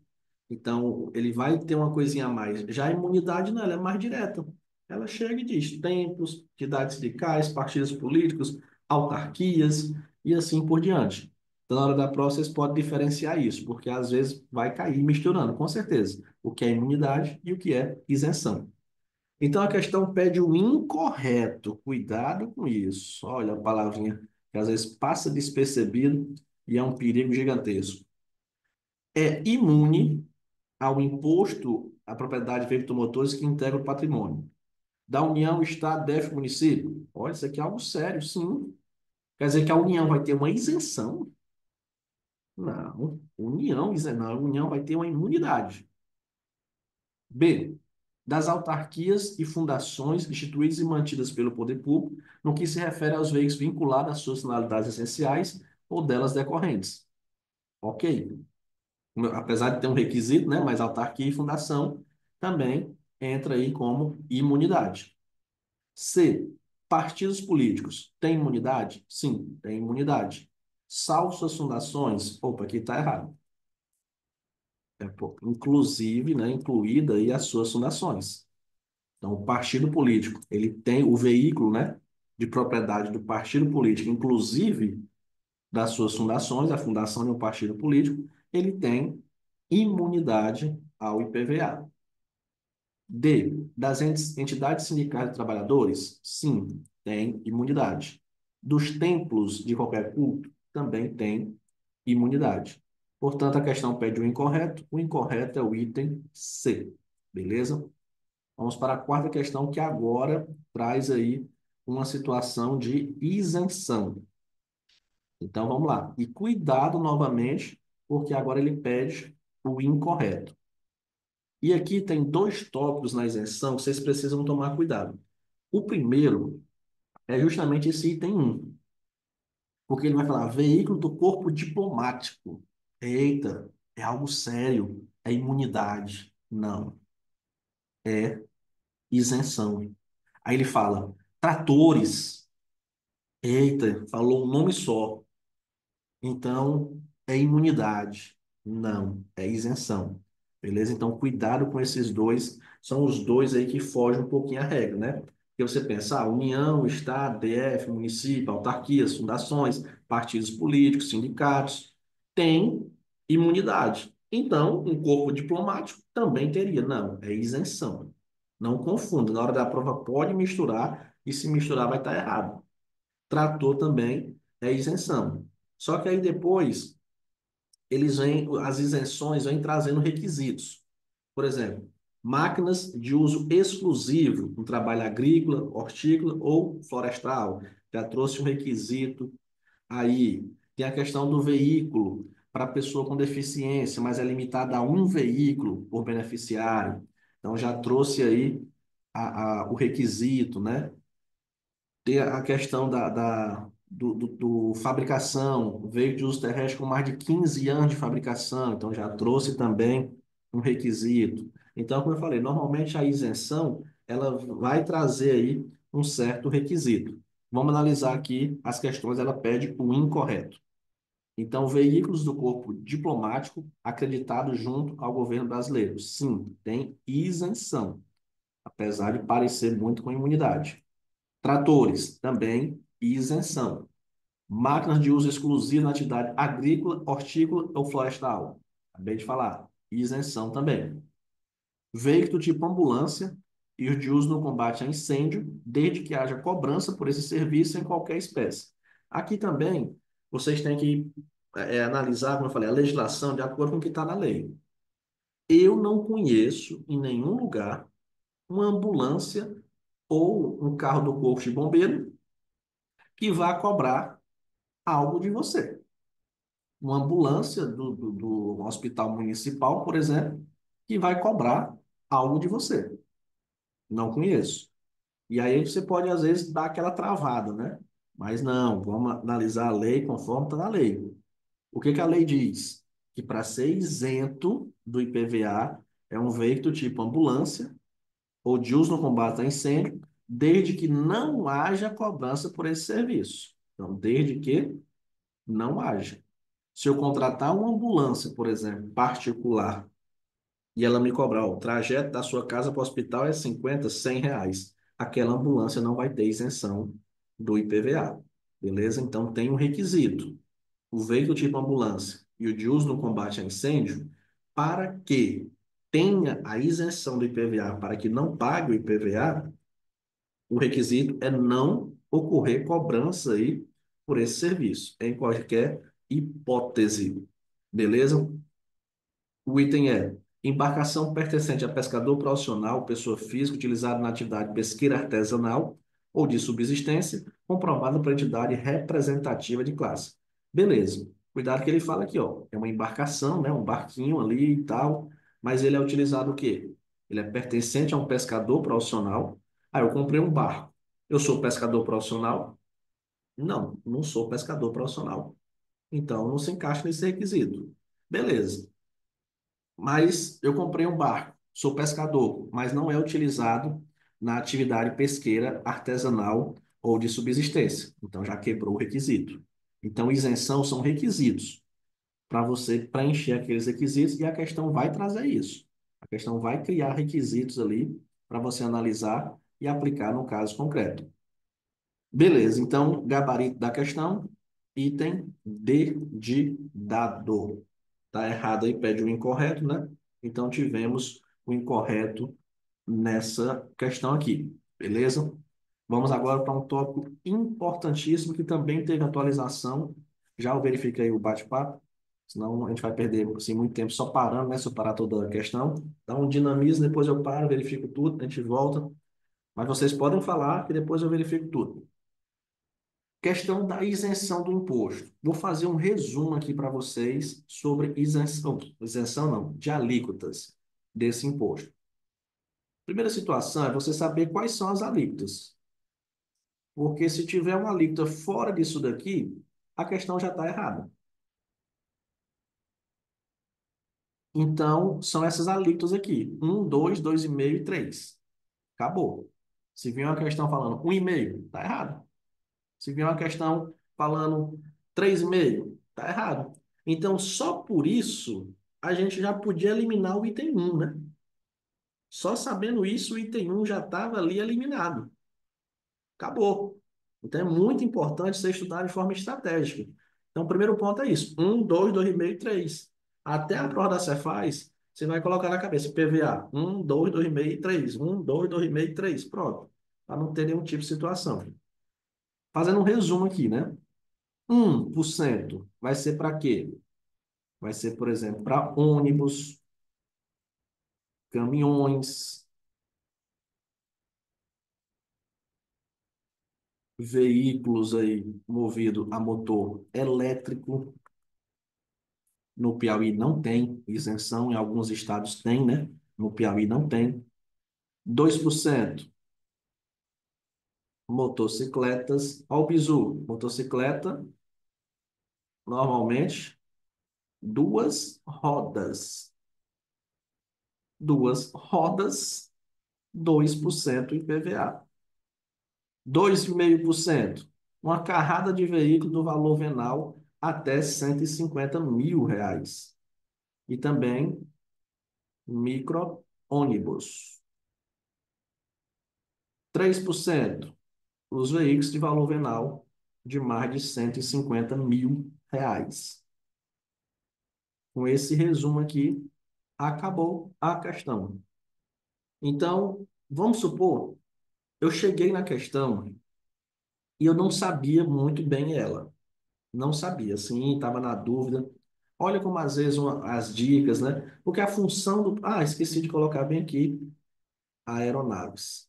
Então, ele vai ter uma coisinha a mais. Já a imunidade, não, ela é mais direta. Ela chega e diz templos, entidades sindicais, partidos políticos, autarquias e assim por diante. Então, na hora da prova, vocês podem diferenciar isso, porque às vezes vai cair misturando, com certeza, o que é imunidade e o que é isenção. Então, a questão pede o incorreto. Cuidado com isso. Olha a palavrinha que às vezes passa despercebido e é um perigo gigantesco. É imune ao imposto à propriedade de veículos motores que integram o patrimônio. Da União, Estado, DF, município. Olha, isso aqui é algo sério, sim. Quer dizer que a União vai ter uma isenção? Não. Não, a União vai ter uma imunidade. B. Das autarquias e fundações instituídas e mantidas pelo poder público, no que se refere aos veículos vinculados às suas finalidades essenciais ou delas decorrentes. Ok. Apesar de ter um requisito, né, mas autarquia e fundação também entra aí como imunidade. C. Partidos políticos têm imunidade? Sim, têm imunidade. Salvo suas fundações, opa, aqui está errado. Pô, inclusive, né, incluída aí as suas fundações. Então, o partido político, ele tem o veículo, né, de propriedade do partido político, inclusive das suas fundações, a fundação de um partido político, ele tem imunidade ao IPVA. D. Das entidades sindicais de trabalhadores? Sim, tem imunidade. Dos templos de qualquer culto? Também tem imunidade. Portanto, a questão pede o incorreto é o item C, beleza? Vamos para a quarta questão, que agora traz aí uma situação de isenção. Então, vamos lá. E cuidado novamente, porque agora ele pede o incorreto. E aqui tem dois tópicos na isenção que vocês precisam tomar cuidado. O primeiro é justamente esse item 1, porque ele vai falar veículo do corpo diplomático. Eita, é algo sério, é imunidade. Não, é isenção. Aí ele fala tratores. Eita, falou um nome só. Então, é imunidade. Não, é isenção. Beleza? Então, cuidado com esses dois. São os dois aí que fogem um pouquinho à regra, né? Porque você pensa, União, Estado, DF, município, autarquias, fundações, partidos políticos, sindicatos, tem imunidade. Então, um corpo diplomático também teria. Não, é isenção. Não confunda. Na hora da prova pode misturar e se misturar vai estar errado. Trator também é isenção. Só que aí depois eles vêm, as isenções vêm trazendo requisitos. Por exemplo, máquinas de uso exclusivo no trabalho agrícola, hortícola ou florestal. Já trouxe um requisito aí. Tem a questão do veículo para pessoa com deficiência, mas é limitada a um veículo por beneficiário. Então já trouxe aí o requisito, né? Tem a questão do fabricação, veículo de uso terrestre com mais de 15 anos de fabricação, então já trouxe também um requisito. Então, como eu falei, normalmente a isenção ela vai trazer aí um certo requisito. Vamos analisar aqui as questões, ela pede o incorreto. Então, veículos do corpo diplomático acreditados junto ao governo brasileiro. Sim, tem isenção, apesar de parecer muito com imunidade. Tratores, também isenção. Máquinas de uso exclusivo na atividade agrícola, hortícola ou florestal. Acabei de falar, isenção também. Veículo tipo ambulância e os de uso no combate a incêndio, desde que haja cobrança por esse serviço em qualquer espécie. Aqui também, vocês têm que analisar, como eu falei, a legislação de acordo com o que está na lei. Eu não conheço em nenhum lugar uma ambulância ou um carro do corpo de bombeiro que vá cobrar algo de você. Uma ambulância do hospital municipal, por exemplo, que vai cobrar algo de você. Não conheço. E aí você pode, às vezes, dar aquela travada, né? Mas não, vamos analisar a lei conforme está na lei. O que que a lei diz? Que para ser isento do IPVA é um veículo tipo ambulância ou de uso no combate a incêndio, desde que não haja cobrança por esse serviço. Então, desde que não haja. Se eu contratar uma ambulância, por exemplo, particular, e ela me cobrar, ó, o trajeto da sua casa para o hospital é 50, R$ 100, aquela ambulância não vai ter isenção do IPVA. Beleza? Então tem um requisito. O veículo tipo ambulância e o de uso no combate a incêndio, para que tenha a isenção do IPVA, para que não pague o IPVA, o requisito é não ocorrer cobrança aí por esse serviço, em qualquer hipótese. Beleza? O item é embarcação pertencente a pescador profissional, pessoa física utilizada na atividade pesqueira artesanal ou de subsistência, comprovada por entidade representativa de classe. Beleza. Cuidado que ele fala aqui, ó, é uma embarcação, né, um barquinho ali e tal, mas ele é utilizado o quê? Ele é pertencente a um pescador profissional. Ah, eu comprei um barco. Eu sou pescador profissional? Não, não sou pescador profissional. Então, não se encaixa nesse requisito. Beleza. Mas eu comprei um barco, sou pescador, mas não é utilizado na atividade pesqueira artesanal ou de subsistência. Então já quebrou o requisito. Então, isenção são requisitos para você preencher aqueles requisitos e a questão vai trazer isso. A questão vai criar requisitos ali para você analisar e aplicar no caso concreto. Beleza, então, gabarito da questão, item D de dado. Tá errado aí, pede o incorreto, né? Então, tivemos o incorreto nessa questão aqui, beleza? Vamos agora para um tópico importantíssimo que também teve atualização. Já eu verifiquei o bate-papo, senão a gente vai perder assim, muito tempo só parando, né? Se eu parar toda a questão. Dá um dinamismo, depois eu paro, verifico tudo, a gente volta. Mas vocês podem falar que depois eu verifico tudo. Questão da isenção do imposto. Vou fazer um resumo aqui para vocês sobre isenção, isenção não, de alíquotas desse imposto. Primeira situação é você saber quais são as alíquotas, porque se tiver uma alíquota fora disso daqui, a questão já está errada. Então, são essas alíquotas aqui, 1, 2, 2,5 e 3. Acabou. Se vier uma questão falando 1,5, está errado. Se vier uma questão falando 3,5, tá errado. Então, só por isso, a gente já podia eliminar o item 1, né? Só sabendo isso, o item 1 já estava ali eliminado. Acabou. Então, é muito importante você estudar de forma estratégica. Então, o primeiro ponto é isso. 1, 2, 2,5 e 3. Até a prova da Cefaz, você vai colocar na cabeça PVA. 1, 2, 2,5 e 3. 1, 2, 2,5 e 3. Pronto. para não ter nenhum tipo de situação. Fazendo um resumo aqui, né? 1% vai ser para quê? Vai ser, por exemplo, para ônibus, caminhões, veículos aí movido a motor elétrico. No Piauí não tem isenção, em alguns estados tem, né? No Piauí não tem. 2% motocicletas. Ao bizu, motocicleta, normalmente, duas rodas. Duas rodas, 2% IPVA. 2,5%. Uma carrada de veículo do valor venal até R$ 150.000. E também micro-ônibus. 3%. Os veículos de valor venal de mais de R$ 150.000. Com esse resumo aqui, acabou a questão. Então, vamos supor, eu cheguei na questão e eu não sabia muito bem ela. Não sabia, sim, estava na dúvida. Olha como às vezes as dicas, né? Porque a função do. Ah, esqueci de colocar bem aqui aeronaves.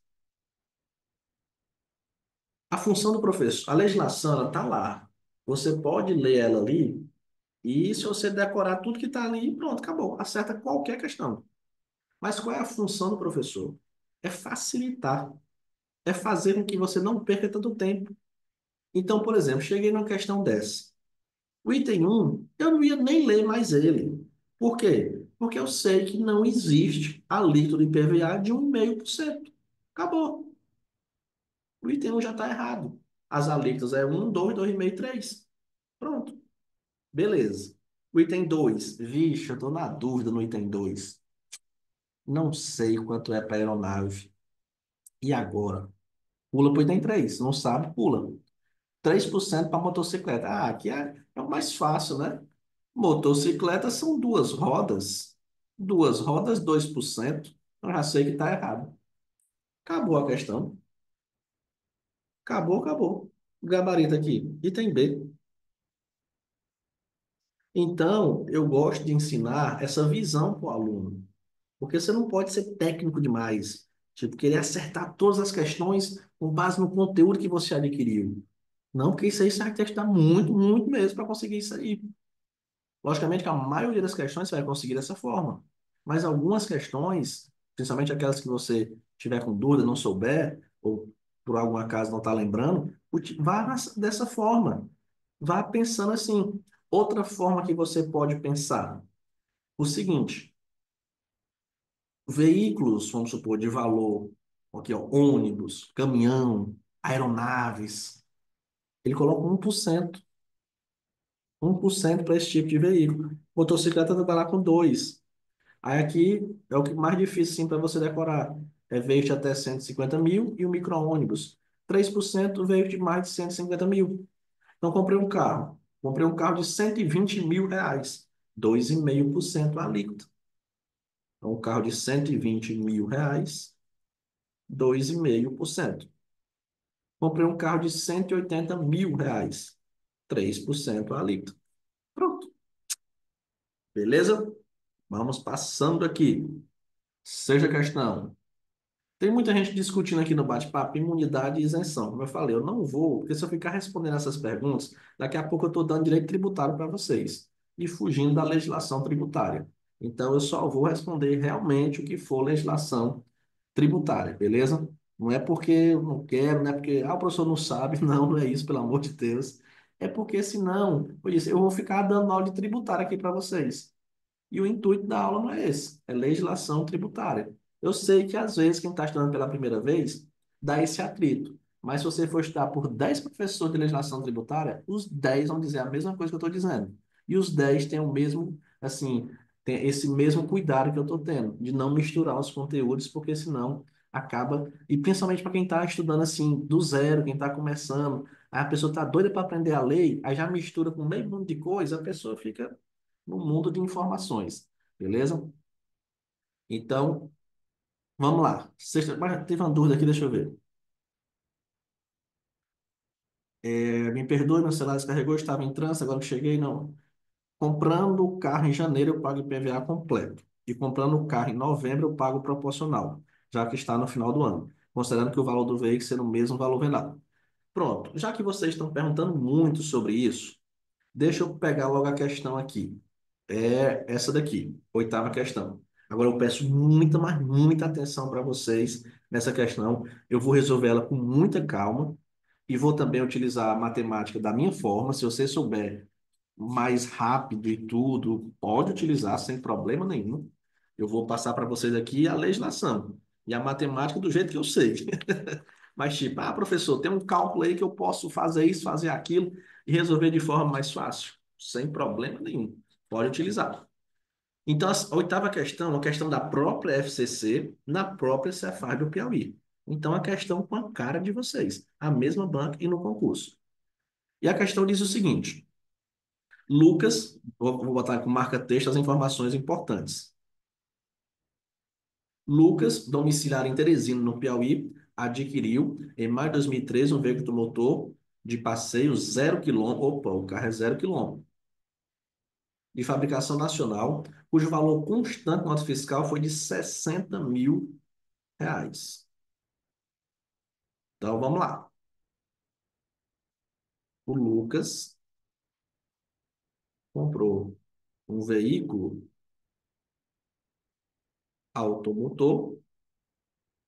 A função do professor, a legislação, ela está lá. Você pode ler ela ali e se você decorar tudo que está ali, pronto, acabou. Acerta qualquer questão. Mas qual é a função do professor? É facilitar, é fazer com que você não perca tanto tempo. Então, por exemplo, cheguei numa questão dessa. O item um, eu não ia nem ler mais ele. Por quê? Porque eu sei que não existe alíquota do IPVA de 1,5%. Acabou. O item um já está errado. As alíquotas é 1, 2, 2,5, 3. Pronto. Beleza. O item 2. Vixe, eu estou na dúvida no item 2. Não sei quanto é para aeronave. E agora? Pula para o item 3. Não sabe, pula. 3% para motocicleta. Ah, aqui é o mais fácil, né? Motocicleta são duas rodas. Duas rodas, 2%. Eu já sei que está errado. Acabou a questão. Acabou, acabou. Gabarito aqui. Item B. Então, eu gosto de ensinar essa visão para o aluno. Porque você não pode ser técnico demais. Tipo, querer acertar todas as questões com base no conteúdo que você adquiriu. Não, porque isso aí você vai ter que estudar muito, muito mesmo para conseguir isso aí. Logicamente que a maioria das questões você vai conseguir dessa forma. Mas algumas questões, principalmente aquelas que você tiver com dúvida, não souber, ou por algum acaso não está lembrando, vá dessa forma. Vá pensando assim. Outra forma que você pode pensar, o seguinte, veículos, vamos supor, de valor, aqui, ó, ônibus, caminhão, aeronaves, ele coloca 1%. 1% para esse tipo de veículo. Motocicleta está lá com 2%. Aí aqui é o que mais difícil sim para você decorar. É veículo de até 150.000 e o micro-ônibus. 3% veículo de mais de 150.000. Então comprei um carro. Comprei um carro de R$ 120.000. 2,5% alíquota. Então um carro de R$ 120.000, 2,5%. Comprei um carro de R$ 180.000. 3% alíquota. Pronto. Beleza? Vamos passando aqui. Seja questão. Tem muita gente discutindo aqui no bate-papo imunidade e isenção. Como eu falei, eu não vou, porque se eu ficar respondendo essas perguntas, daqui a pouco eu estou dando direito tributário para vocês e fugindo da legislação tributária. Então, eu só vou responder realmente o que for legislação tributária, beleza? Não é porque eu não quero, não é porque o professor não sabe, não, não é isso, pelo amor de Deus. É porque senão, eu disse, eu vou ficar dando aula de tributário aqui para vocês. E o intuito da aula não é esse, é legislação tributária. Eu sei que às vezes quem está estudando pela primeira vez dá esse atrito, mas se você for estudar por 10 professores de legislação tributária, os 10 vão dizer a mesma coisa que eu estou dizendo. E os 10 têm o mesmo, assim, tem esse mesmo cuidado que eu estou tendo, de não misturar os conteúdos, porque senão acaba, e principalmente para quem está estudando assim, do zero, quem está começando, aí a pessoa está doida para aprender a lei, aí já mistura com meio mundo de coisa, a pessoa fica no mundo de informações, beleza? Então, vamos lá. Sexta, mas teve uma dúvida aqui, deixa eu ver. Me perdoe, meu celular descarregou, estava em trânsito, agora que cheguei, não. Comprando o carro em janeiro, eu pago IPVA completo. E comprando o carro em novembro, eu pago proporcional, já que está no final do ano, considerando que o valor do veículo seja o mesmo valor venal. Pronto, já que vocês estão perguntando muito sobre isso, deixa eu pegar logo a questão aqui. É essa daqui, oitava questão. Agora eu peço muita, mas muita atenção para vocês nessa questão. Eu vou resolver ela com muita calma e vou também utilizar a matemática da minha forma. Se você souber mais rápido e tudo, pode utilizar sem problema nenhum. Eu vou passar para vocês aqui a legislação e a matemática do jeito que eu sei. Mas, tipo, professor, tem um cálculo aí que eu posso fazer isso, fazer aquilo e resolver de forma mais fácil, sem problema nenhum. Pode utilizar. Então, a oitava questão é uma questão da própria FCC, na própria Cefaz do Piauí. Então, a questão com a cara de vocês, a mesma banca e no concurso. E a questão diz o seguinte: Lucas, vou botar com marca-texto as informações importantes. Lucas, domiciliar em Teresina, no Piauí, adquiriu em maio de 2013 um veículo motor de passeio 0 km. Opa, o carro é 0 km. De fabricação nacional, cujo valor constante nota fiscal foi de R$ 60.000. Então, vamos lá. O Lucas comprou um veículo automotor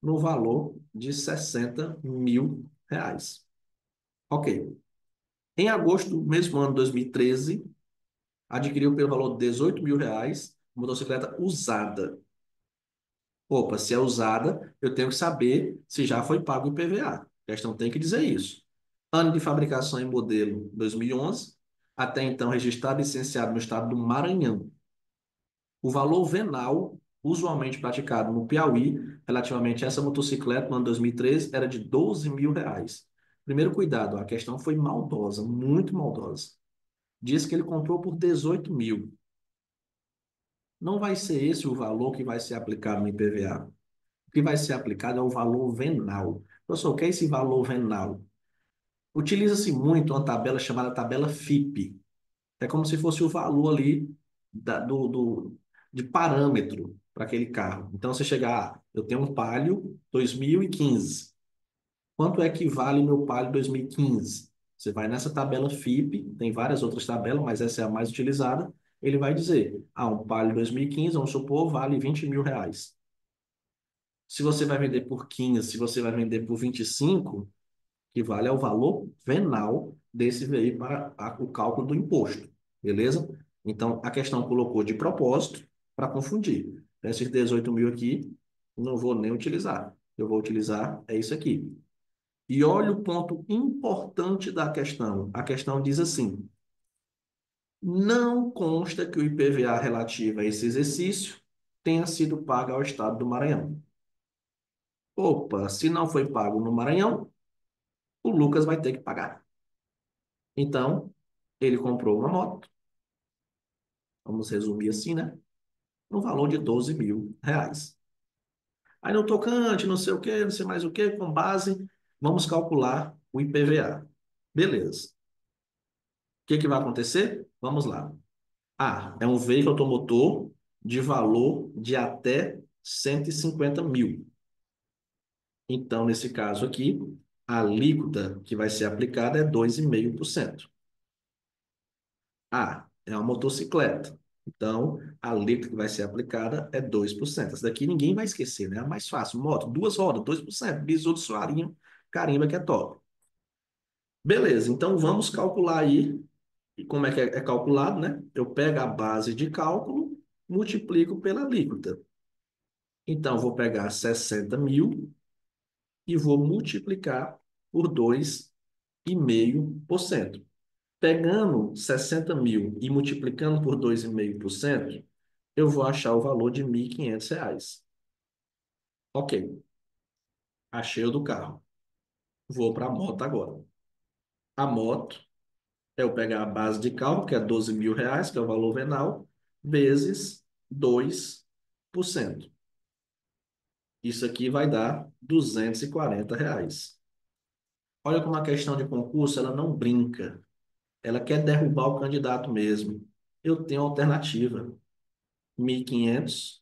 no valor de R$ 60.000. Ok. Em agosto do mesmo ano, 2013, adquiriu pelo valor de R$ 18.000 motocicleta usada. Opa, se é usada, eu tenho que saber se já foi pago o IPVA. A questão tem que dizer isso. Ano de fabricação e modelo 2011, até então registrado e licenciado no estado do Maranhão. O valor venal, usualmente praticado no Piauí, relativamente a essa motocicleta no ano 2013, era de R$ 12.000. Primeiro cuidado, a questão foi maldosa, muito maldosa. Diz que ele comprou por 18 mil. Não vai ser esse o valor que vai ser aplicado no IPVA. O que vai ser aplicado é o valor venal. Professor, o que é esse valor venal? Utiliza-se muito uma tabela chamada tabela FIPE. É como se fosse o valor ali de parâmetro para aquele carro. Então, você chegar, eu tenho um Palio 2015. Quanto é que vale meu Palio 2015? Você vai nessa tabela FIPE, tem várias outras tabelas, mas essa é a mais utilizada. Ele vai dizer, um Palio 2015, vamos supor, vale R$ 20.000. Se você vai vender por 15, se você vai vender por 25, que vale ao valor venal desse veículo para o cálculo do imposto, beleza? Então, a questão colocou de propósito para confundir. Esses 18 mil aqui, não vou nem utilizar. Eu vou utilizar é isso aqui. E olha o ponto importante da questão. A questão diz assim: não consta que o IPVA relativo a esse exercício tenha sido pago ao Estado do Maranhão. Opa, se não foi pago no Maranhão, o Lucas vai ter que pagar. Então, ele comprou uma moto, vamos resumir assim, né? No valor de R$ 12.000. Aí no tocante, não sei o quê, não sei mais o quê, com base, vamos calcular o IPVA. Beleza. O que que vai acontecer? Vamos lá. É um veículo automotor de valor de até 150 mil. Então, nesse caso aqui, a alíquota que vai ser aplicada é 2,5%. É uma motocicleta. Então, a alíquota que vai ser aplicada é 2%. Essa daqui ninguém vai esquecer, né? É a mais fácil. Moto, duas rodas, 2%. Bisu de Soarinho, carimba que é top. Beleza, então vamos calcular aí. E como é que é calculado, né? Eu pego a base de cálculo, multiplico pela alíquota. Então, eu vou pegar 60 mil e vou multiplicar por 2,5%. Pegando 60 mil e multiplicando por 2,5%, eu vou achar o valor de R$ 1.500. Ok, achei o do carro. Vou para a moto agora. A moto, eu pegar a base de cálculo, que é R$ 12.000, que é o valor venal, vezes 2%. Isso aqui vai dar R$ 240. Olha como a questão de concurso, ela não brinca. Ela quer derrubar o candidato mesmo. Eu tenho alternativa, 1.500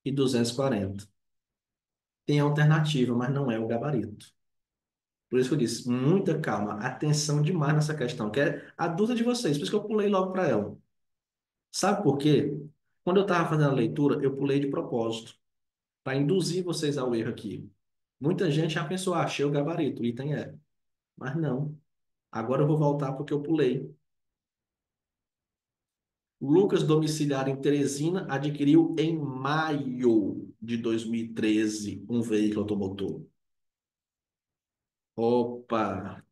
e 240. Tem alternativa, mas não é o gabarito. Por isso que eu disse, muita calma, atenção demais nessa questão, que é a dúvida de vocês, por isso que eu pulei logo para ela. Sabe por quê? Quando eu estava fazendo a leitura, eu pulei de propósito, para induzir vocês ao erro aqui. Muita gente já pensou, ah, achei o gabarito, o item é. Mas não. Agora eu vou voltar porque eu pulei. Lucas, domiciliado em Teresina, adquiriu em maio de 2013 um veículo automotor. Opa!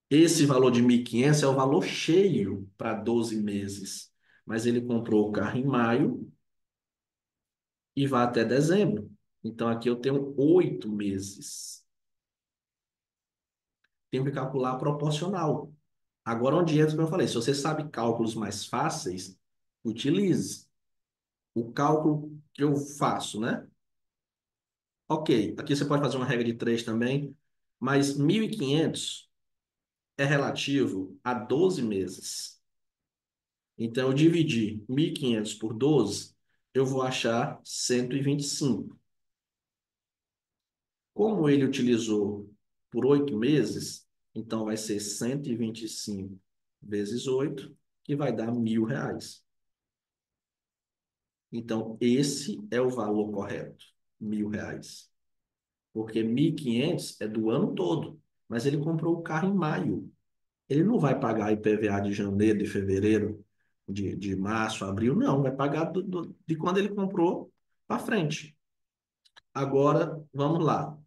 Esse valor de 1.500 é o valor cheio para 12 meses. Mas ele comprou o carro em maio e vai até dezembro. Então aqui eu tenho 8 meses. Tenho que calcular proporcional. Agora, onde entra, como eu falei, se você sabe cálculos mais fáceis, utilize. O cálculo que eu faço, né? Ok, aqui você pode fazer uma regra de três também, mas 1.500 é relativo a 12 meses. Então, eu dividi 1.500 por 12, eu vou achar 125. Como ele utilizou por 8 meses, então vai ser 125 vezes 8, que vai dar R$ 1.000. Então, esse é o valor correto, R$ 1.000. Porque 1.500 é do ano todo, mas ele comprou o carro em maio. Ele não vai pagar IPVA de janeiro, de fevereiro, de março, abril, não. Vai pagar de quando ele comprou para frente. Agora, vamos lá.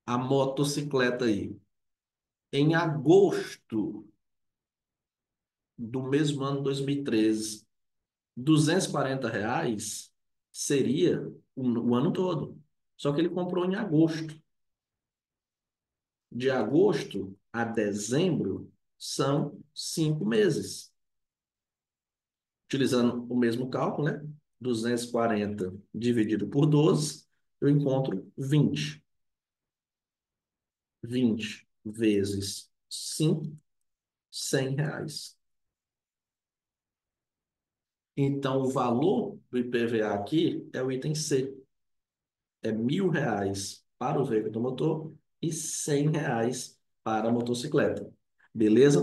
A motocicleta aí. Em agosto do mesmo ano, 2013, R$ 240 seria o ano todo. Só que ele comprou em agosto. De agosto a dezembro são 5 meses. Utilizando o mesmo cálculo, né? 240 dividido por 12, eu encontro 20. 20 vezes 5, R$ 100. Então, o valor do IPVA aqui é o item C. É R$ 1.000 para o veículo do motor e R$ 100 para a motocicleta. Beleza?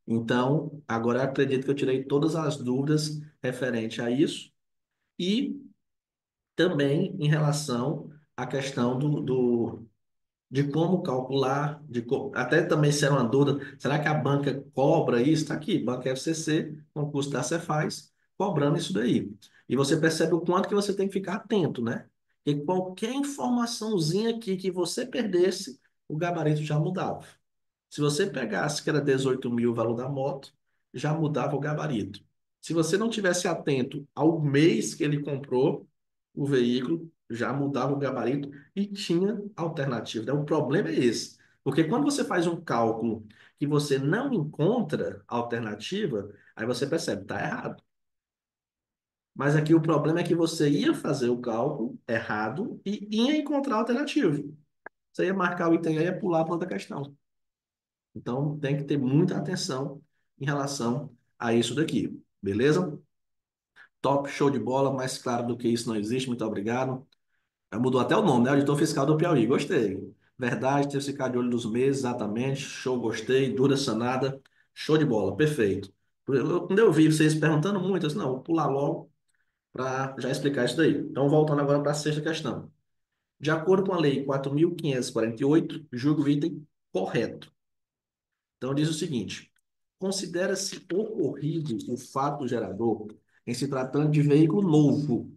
Então, agora eu acredito que eu tirei todas as dúvidas referente a isso. E também em relação à questão de como calcular, até também se era uma dúvida, será que a banca cobra isso? Está aqui, Banca FCC, concurso da Cefaz, cobrando isso daí. E você percebe o quanto que você tem que ficar atento, né? E qualquer informaçãozinha aqui que você perdesse, o gabarito já mudava. Se você pegasse que era 18 mil o valor da moto, já mudava o gabarito. Se você não tivesse atento ao mês que ele comprou o veículo, já mudava o gabarito e tinha alternativa, né? O problema é esse. Porque quando você faz um cálculo que você não encontra alternativa, aí você percebe, está errado. Mas aqui o problema é que você ia fazer o cálculo errado e ia encontrar alternativa. Você ia marcar o item aí e ia pular para outra questão. Então, tem que ter muita atenção em relação a isso daqui, beleza? Top, show de bola, mais claro do que isso não existe, muito obrigado. Mudou até o nome, né? Auditor Fiscal do Piauí, gostei. Verdade, ter ficado de olho nos meses, exatamente, show, gostei, dura sanada, show de bola, perfeito. Quando eu vi vocês perguntando muito, eu disse, não, vou pular logo para já explicar isso daí. Então, voltando agora para a sexta questão. De acordo com a Lei 4.548, julgo o item correto. Então, diz o seguinte: considera-se ocorrido o fato gerador em se tratando de veículo novo.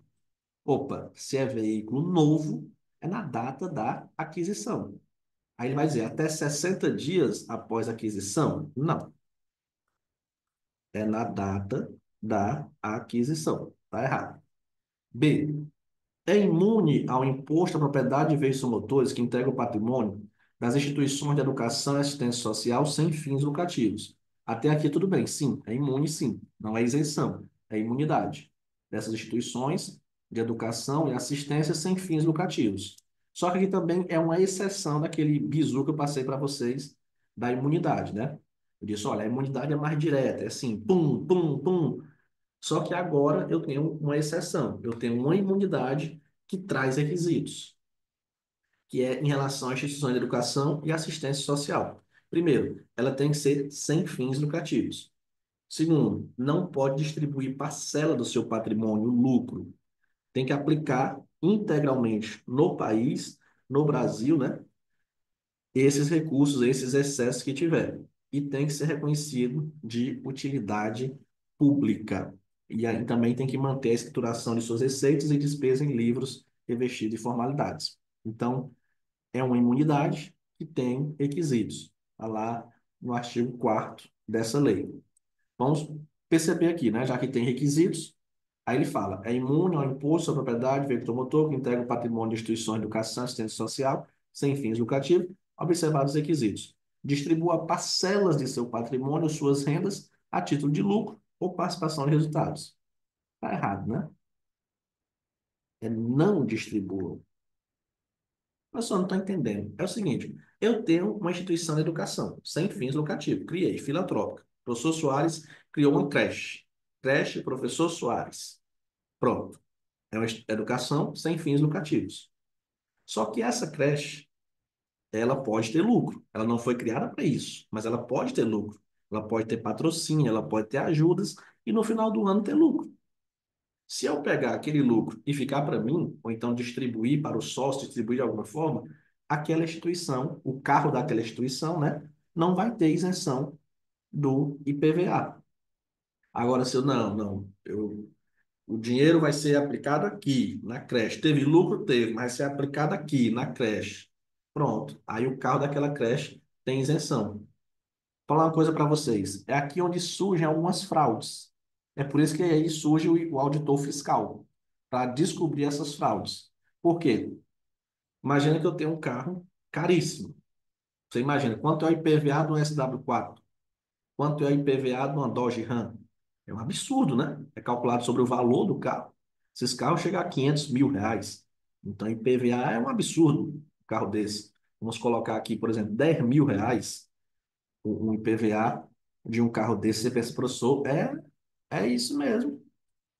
Opa, se é veículo novo, é na data da aquisição. Aí ele vai dizer até 60 dias após a aquisição? Não, é na data da aquisição. Tá errado. B. É imune ao imposto à propriedade de veículos motores que integra o patrimônio das instituições de educação e assistência social sem fins lucrativos. Até aqui tudo bem, sim, é imune, sim, não é isenção, é imunidade dessas instituições de educação e assistência sem fins lucrativos. Só que aqui também é uma exceção daquele bizu que eu passei para vocês da imunidade, né? Eu disse, olha, a imunidade é mais direta, é assim, pum, pum, pum. Só que agora eu tenho uma exceção. Eu tenho uma imunidade que traz requisitos, que é em relação às instituições de educação e assistência social. Primeiro, ela tem que ser sem fins lucrativos. Segundo, não pode distribuir parcela do seu patrimônio, lucro. Tem que aplicar integralmente no país, no Brasil, né? Esses recursos, esses excessos que tiver. E tem que ser reconhecido de utilidade pública. E aí também tem que manter a escrituração de suas receitas e despesas em livros revestidos de formalidades. Então, é uma imunidade que tem requisitos. Está lá no artigo 4º dessa lei. Vamos perceber aqui, né? Já que tem requisitos, aí ele fala, é imune ao imposto sobre propriedade, veículo motor, que integra o patrimônio de instituições de educação e assistência social, sem fins lucrativos, observados os requisitos. Distribua parcelas de seu patrimônio, suas rendas, a título de lucro ou participação de resultados. Está errado, né? É não distribua. Eu só não estou entendendo. É o seguinte, eu tenho uma instituição de educação, sem fins lucrativos. Criei, filantrópica. Professor Soares criou uma creche. Creche Professor Soares. Pronto. É uma educação sem fins lucrativos. Só que essa creche, ela pode ter lucro. Ela não foi criada para isso, mas ela pode ter lucro. Ela pode ter patrocínio, ela pode ter ajudas e no final do ano ter lucro. Se eu pegar aquele lucro e ficar para mim, ou então distribuir para o sócio, distribuir de alguma forma, aquela instituição, o carro daquela instituição, né, não vai ter isenção do IPVA. Agora, se eu não, o dinheiro vai ser aplicado aqui, na creche. Teve lucro? Teve, mas vai ser aplicado aqui, na creche. Pronto. Aí o carro daquela creche tem isenção. Vou falar uma coisa para vocês. É aqui onde surgem algumas fraudes. É por isso que aí surge o auditor fiscal, para descobrir essas fraudes. Por quê? Imagina que eu tenho um carro caríssimo. Você imagina quanto é o IPVA do SW4? Quanto é o IPVA de uma Dodge Ram? É um absurdo, né? É calculado sobre o valor do carro. Esses carros chegam a 500 mil reais. Então, IPVA é um absurdo, um carro desse. Vamos colocar aqui, por exemplo, 10 mil reais, um IPVA de um carro desse. Você pensa, professor, é isso mesmo.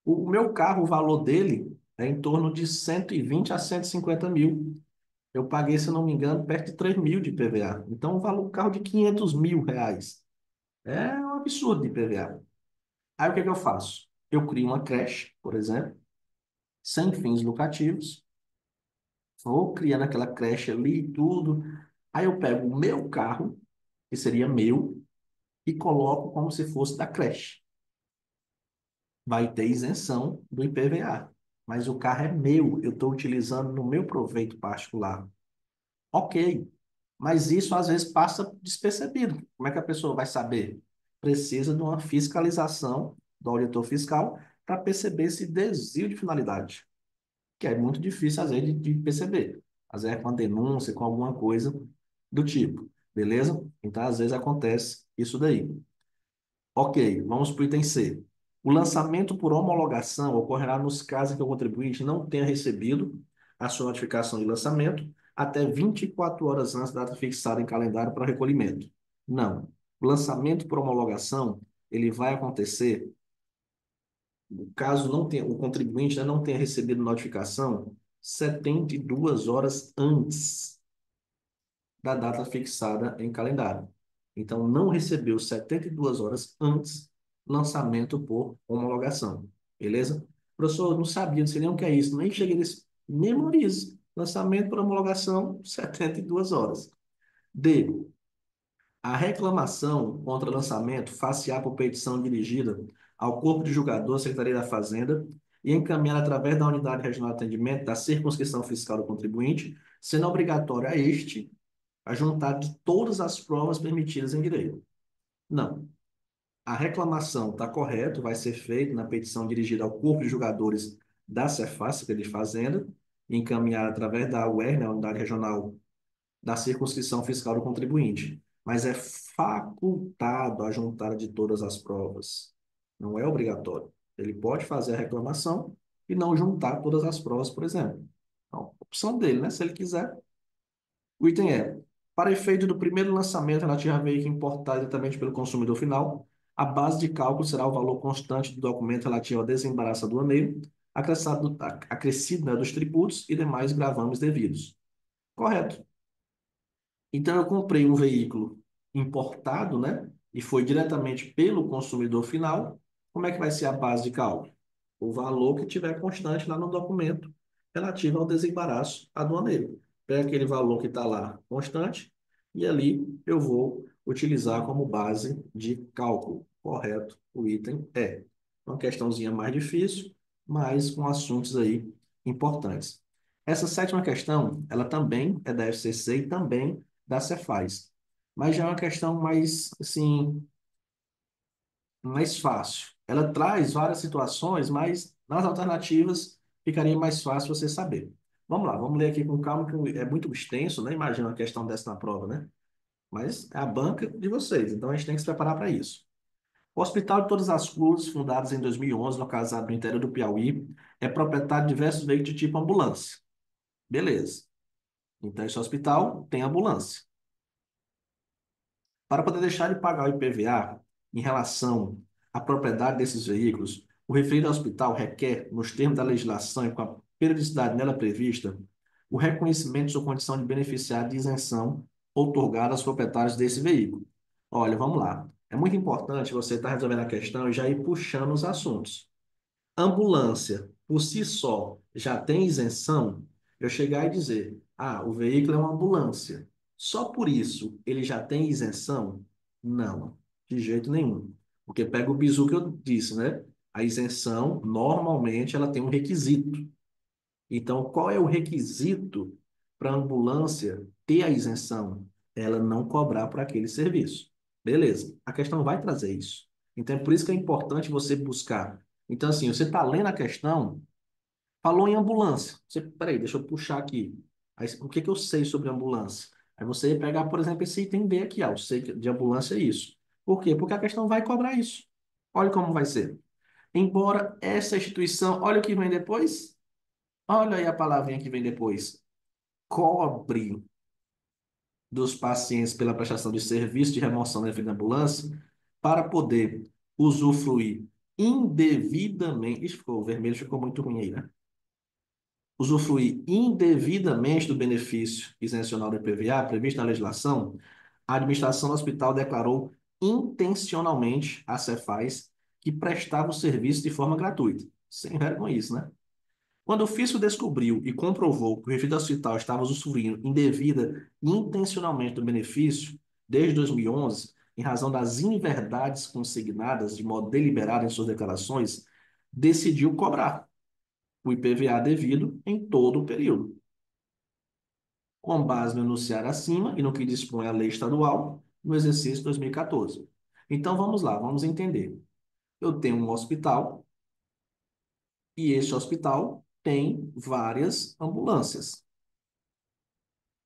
O meu carro, o valor dele é em torno de 120 a 150 mil. Eu paguei, se eu não me engano, perto de 3 mil de IPVA. Então, o valor do carro de 500 mil reais. É um absurdo de IPVA. Aí o que é que eu faço? Eu crio uma creche, por exemplo, sem fins lucrativos, vou criando aquela creche ali e tudo. Aí eu pego o meu carro, que seria meu, e coloco como se fosse da creche. Vai ter isenção do IPVA, mas o carro é meu, eu estou utilizando no meu proveito particular. Ok, mas isso às vezes passa despercebido. Como é que a pessoa vai saber? Precisa de uma fiscalização do auditor fiscal para perceber esse desvio de finalidade, que é muito difícil às vezes de perceber. Às vezes é com a denúncia, com alguma coisa do tipo, beleza? Então às vezes acontece isso daí. Ok, vamos para o item C. O lançamento por homologação ocorrerá nos casos em que o contribuinte não tenha recebido a sua notificação de lançamento até 24 horas antes da data fixada em calendário para recolhimento. Não. O lançamento por homologação, ele vai acontecer caso não tenha, o contribuinte, né, não tenha recebido notificação 72 horas antes da data fixada em calendário. Então, não recebeu 72 horas antes, lançamento por homologação. Beleza? Professor, eu não sabia, não sei nem o que é isso, nem cheguei nesse. Memorize. Lançamento por homologação, 72 horas. D. A reclamação contra lançamento far-se-á por petição dirigida ao Corpo de Julgador, Secretaria da Fazenda, e encaminhada através da Unidade Regional de Atendimento da Circunscrição Fiscal do contribuinte, sendo obrigatório a este a juntar de todas as provas permitidas em direito. Não. A reclamação está correta, vai ser feita na petição dirigida ao Corpo de Julgadores da Cefaz, Secretaria de Fazenda, e encaminhada através da UER, né, a Unidade Regional da Circunscrição Fiscal do contribuinte. Mas é facultado a juntar de todas as provas. Não é obrigatório. Ele pode fazer a reclamação e não juntar todas as provas, por exemplo. Então, opção dele, né? Se ele quiser. O item é, para efeito do primeiro lançamento relativo a veículo importado diretamente pelo consumidor final, a base de cálculo será o valor constante do documento relativo ao desembaraço aduaneiro, acrescido, né, dos tributos e demais gravames devidos. Correto. Então, eu comprei um veículo importado, né? E foi diretamente pelo consumidor final. Como é que vai ser a base de cálculo? O valor que tiver constante lá no documento relativo ao desembaraço aduaneiro. Pega aquele valor que está lá constante e ali eu vou utilizar como base de cálculo. Correto? O item é uma questãozinha mais difícil, mas com assuntos aí importantes. Essa sétima questão, ela também é da FCC e também da Cefaz. Mas já é uma questão mais, assim, mais fácil. Ela traz várias situações, mas nas alternativas ficaria mais fácil você saber. Vamos lá, vamos ler aqui com calma, que é muito extenso, né? Imagina uma questão dessa na prova, né? Mas é a banca de vocês, então a gente tem que se preparar para isso. O Hospital de Todas as Cruzes, fundado em 2011, localizado no interior do Piauí, é proprietário de diversos veículos de tipo ambulância. Beleza. Então, esse hospital tem ambulância. Para poder deixar de pagar o IPVA em relação à propriedade desses veículos, o referido hospital requer, nos termos da legislação e com a periodicidade nela prevista, o reconhecimento de sua condição de beneficiário de isenção outorgada aos proprietários desse veículo. Olha, vamos lá. É muito importante você estar resolvendo a questão e já ir puxando os assuntos. Ambulância, por si só, já tem isenção? Eu chegar e dizer, ah, o veículo é uma ambulância. Só por isso ele já tem isenção? Não, de jeito nenhum. Porque pega o bizu que eu disse, né? A isenção, normalmente, ela tem um requisito. Então, qual é o requisito para a ambulância ter a isenção? Ela não cobrar por aquele serviço. Beleza, a questão vai trazer isso. Então, é por isso que é importante você buscar. Então, assim, você está lendo a questão, falou em ambulância. Você, peraí, deixa eu puxar aqui. Aí, o que que eu sei sobre ambulância? Aí você ia pegar, por exemplo, esse item B aqui, ó, eu sei que de ambulância é isso. Por quê? Porque a questão vai cobrar isso. Olha como vai ser. Embora essa instituição, olha o que vem depois. Olha aí a palavrinha que vem depois. Cobre dos pacientes pela prestação de serviço de remoção da da ambulância para poder usufruir indevidamente. Ixi, ficou o vermelho, ficou muito ruim aí, né? Usufruir indevidamente do benefício isencional do IPVA previsto na legislação, a administração do hospital declarou intencionalmente a Cefaz que prestava o serviço de forma gratuita. Sem vergonha isso, né? Quando o fisco descobriu e comprovou que o referido hospital estava usufruindo indevida e intencionalmente do benefício desde 2011, em razão das inverdades consignadas de modo deliberado em suas declarações, decidiu cobrar o IPVA devido em todo o período, com base no enunciado acima e no que dispõe a lei estadual no exercício 2014. Então vamos lá, vamos entender. Eu tenho um hospital e este hospital tem várias ambulâncias.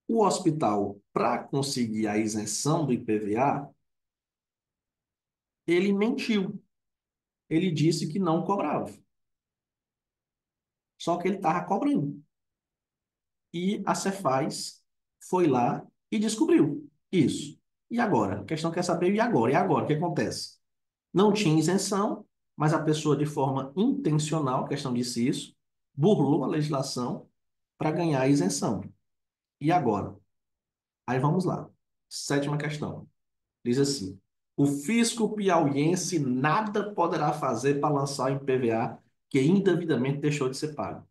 O hospital, para conseguir a isenção do IPVA, ele mentiu. Ele disse que não cobrava. Só que ele estava cobrando. E a Cefaz foi lá e descobriu isso. E agora? A questão quer saber, e agora? E agora? O que acontece? Não tinha isenção, mas a pessoa, de forma intencional, a questão disse isso, burlou a legislação para ganhar a isenção. E agora? Aí vamos lá. Sétima questão. Diz assim: o fisco piauiense nada poderá fazer para lançar o IPVA que indevidamente deixou de ser pago.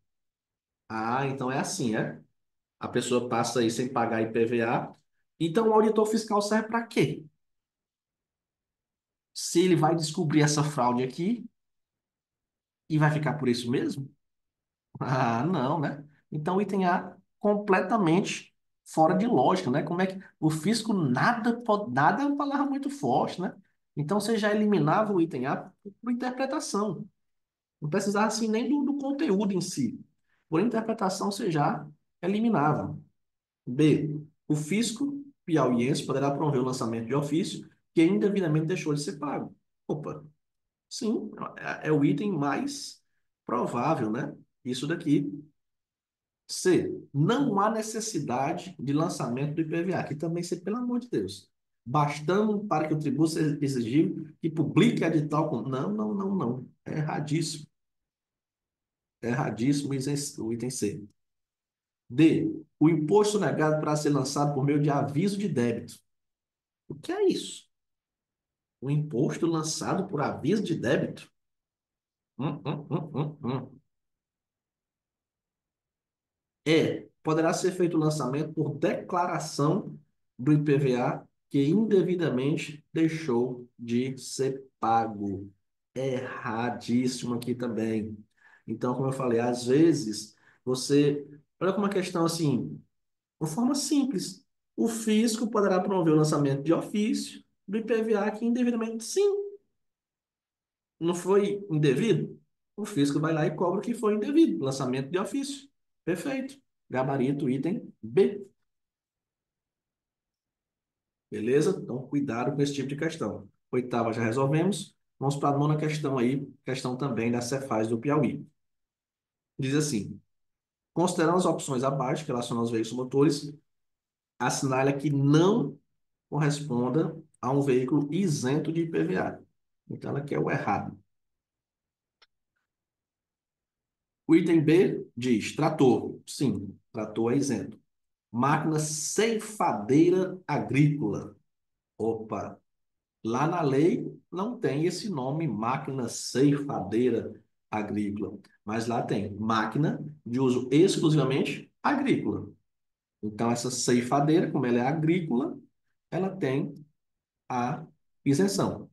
Ah, então é assim, é? A pessoa passa aí sem pagar IPVA. Então o auditor fiscal serve para quê? Se ele vai descobrir essa fraude aqui e vai ficar por isso mesmo? Ah, não, né? Então o item A completamente fora de lógica, né? Como é que o fisco nada pode, nada é uma palavra muito forte, né? Então você já eliminava o item A por interpretação. Não precisava assim nem do conteúdo em si. Por interpretação você já eliminava. B. O fisco piauiense poderá promover o lançamento de ofício que indevidamente deixou de ser pago. Opa, sim, é o item mais provável, né? Isso daqui C, não há necessidade de lançamento do IPVA. Aqui também, C, pelo amor de Deus. Bastando para que o tributo seja exigido que publique edital com... Não, não, não, não. É erradíssimo. É erradíssimo o item C. D, o imposto negado para ser lançado por meio de aviso de débito. O que é isso? O imposto lançado por aviso de débito? Hum, hum, hum, hum. Poderá ser feito o lançamento por declaração do IPVA que indevidamente deixou de ser pago. Erradíssimo aqui também. Então, como eu falei, às vezes você. Olha como uma questão assim, de forma simples. O fisco poderá promover o lançamento de ofício do IPVA que indevidamente, sim, não foi indevido. O fisco vai lá e cobra o que foi indevido. Lançamento de ofício. Perfeito. Gabarito, item B. Beleza? Então, cuidado com esse tipo de questão. Oitava já resolvemos. Vamos para a nona questão aí, questão também da Cefaz do Piauí. Diz assim: considerando as opções abaixo, que relacionam aos veículos motores, assinale que não corresponda a um veículo isento de IPVA. Então, ela quer o errado. O item B diz trator. Sim, trator é isento. Máquina ceifadeira agrícola. Opa, lá na lei não tem esse nome, máquina ceifadeira agrícola, mas lá tem máquina de uso exclusivamente agrícola. Então, essa ceifadeira, como ela é agrícola, ela tem a isenção.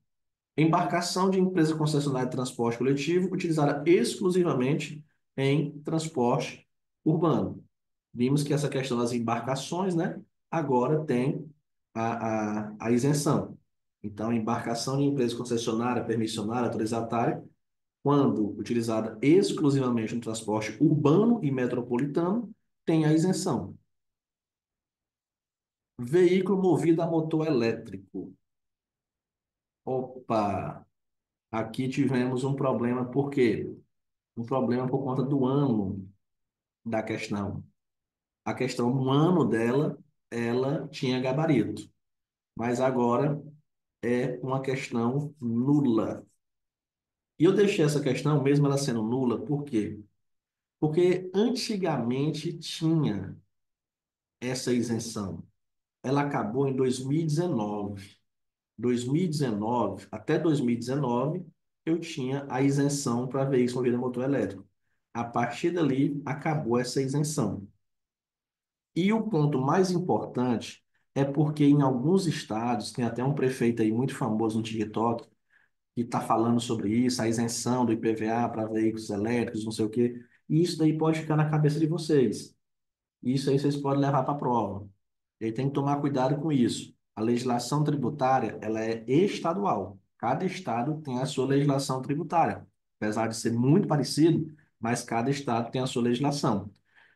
Embarcação de empresa concessionária de transporte coletivo utilizada exclusivamente em transporte urbano. Vimos que essa questão das embarcações, né, agora tem a isenção. Então, embarcação de empresa concessionária, permissionária, autorizatária, quando utilizada exclusivamente no transporte urbano e metropolitano, tem a isenção. Veículo movido a motor elétrico. Opa, aqui tivemos um problema, por quê? Um problema por conta do ano da questão. A questão no ano dela, ela tinha gabarito, mas agora é uma questão nula. E eu deixei essa questão, mesmo ela sendo nula, por quê? Porque antigamente tinha essa isenção. Ela acabou em 2019. 2019, até 2019, eu tinha a isenção para veículos movidos a motor elétrico. A partir dali, acabou essa isenção. E o ponto mais importante é porque em alguns estados, tem até um prefeito aí muito famoso no TikTok, que está falando sobre isso, a isenção do IPVA para veículos elétricos, não sei o quê. E isso daí pode ficar na cabeça de vocês. Isso aí vocês podem levar para a prova. E aí tem que tomar cuidado com isso. A legislação tributária, ela é estadual. Cada estado tem a sua legislação tributária. Apesar de ser muito parecido, mas cada estado tem a sua legislação.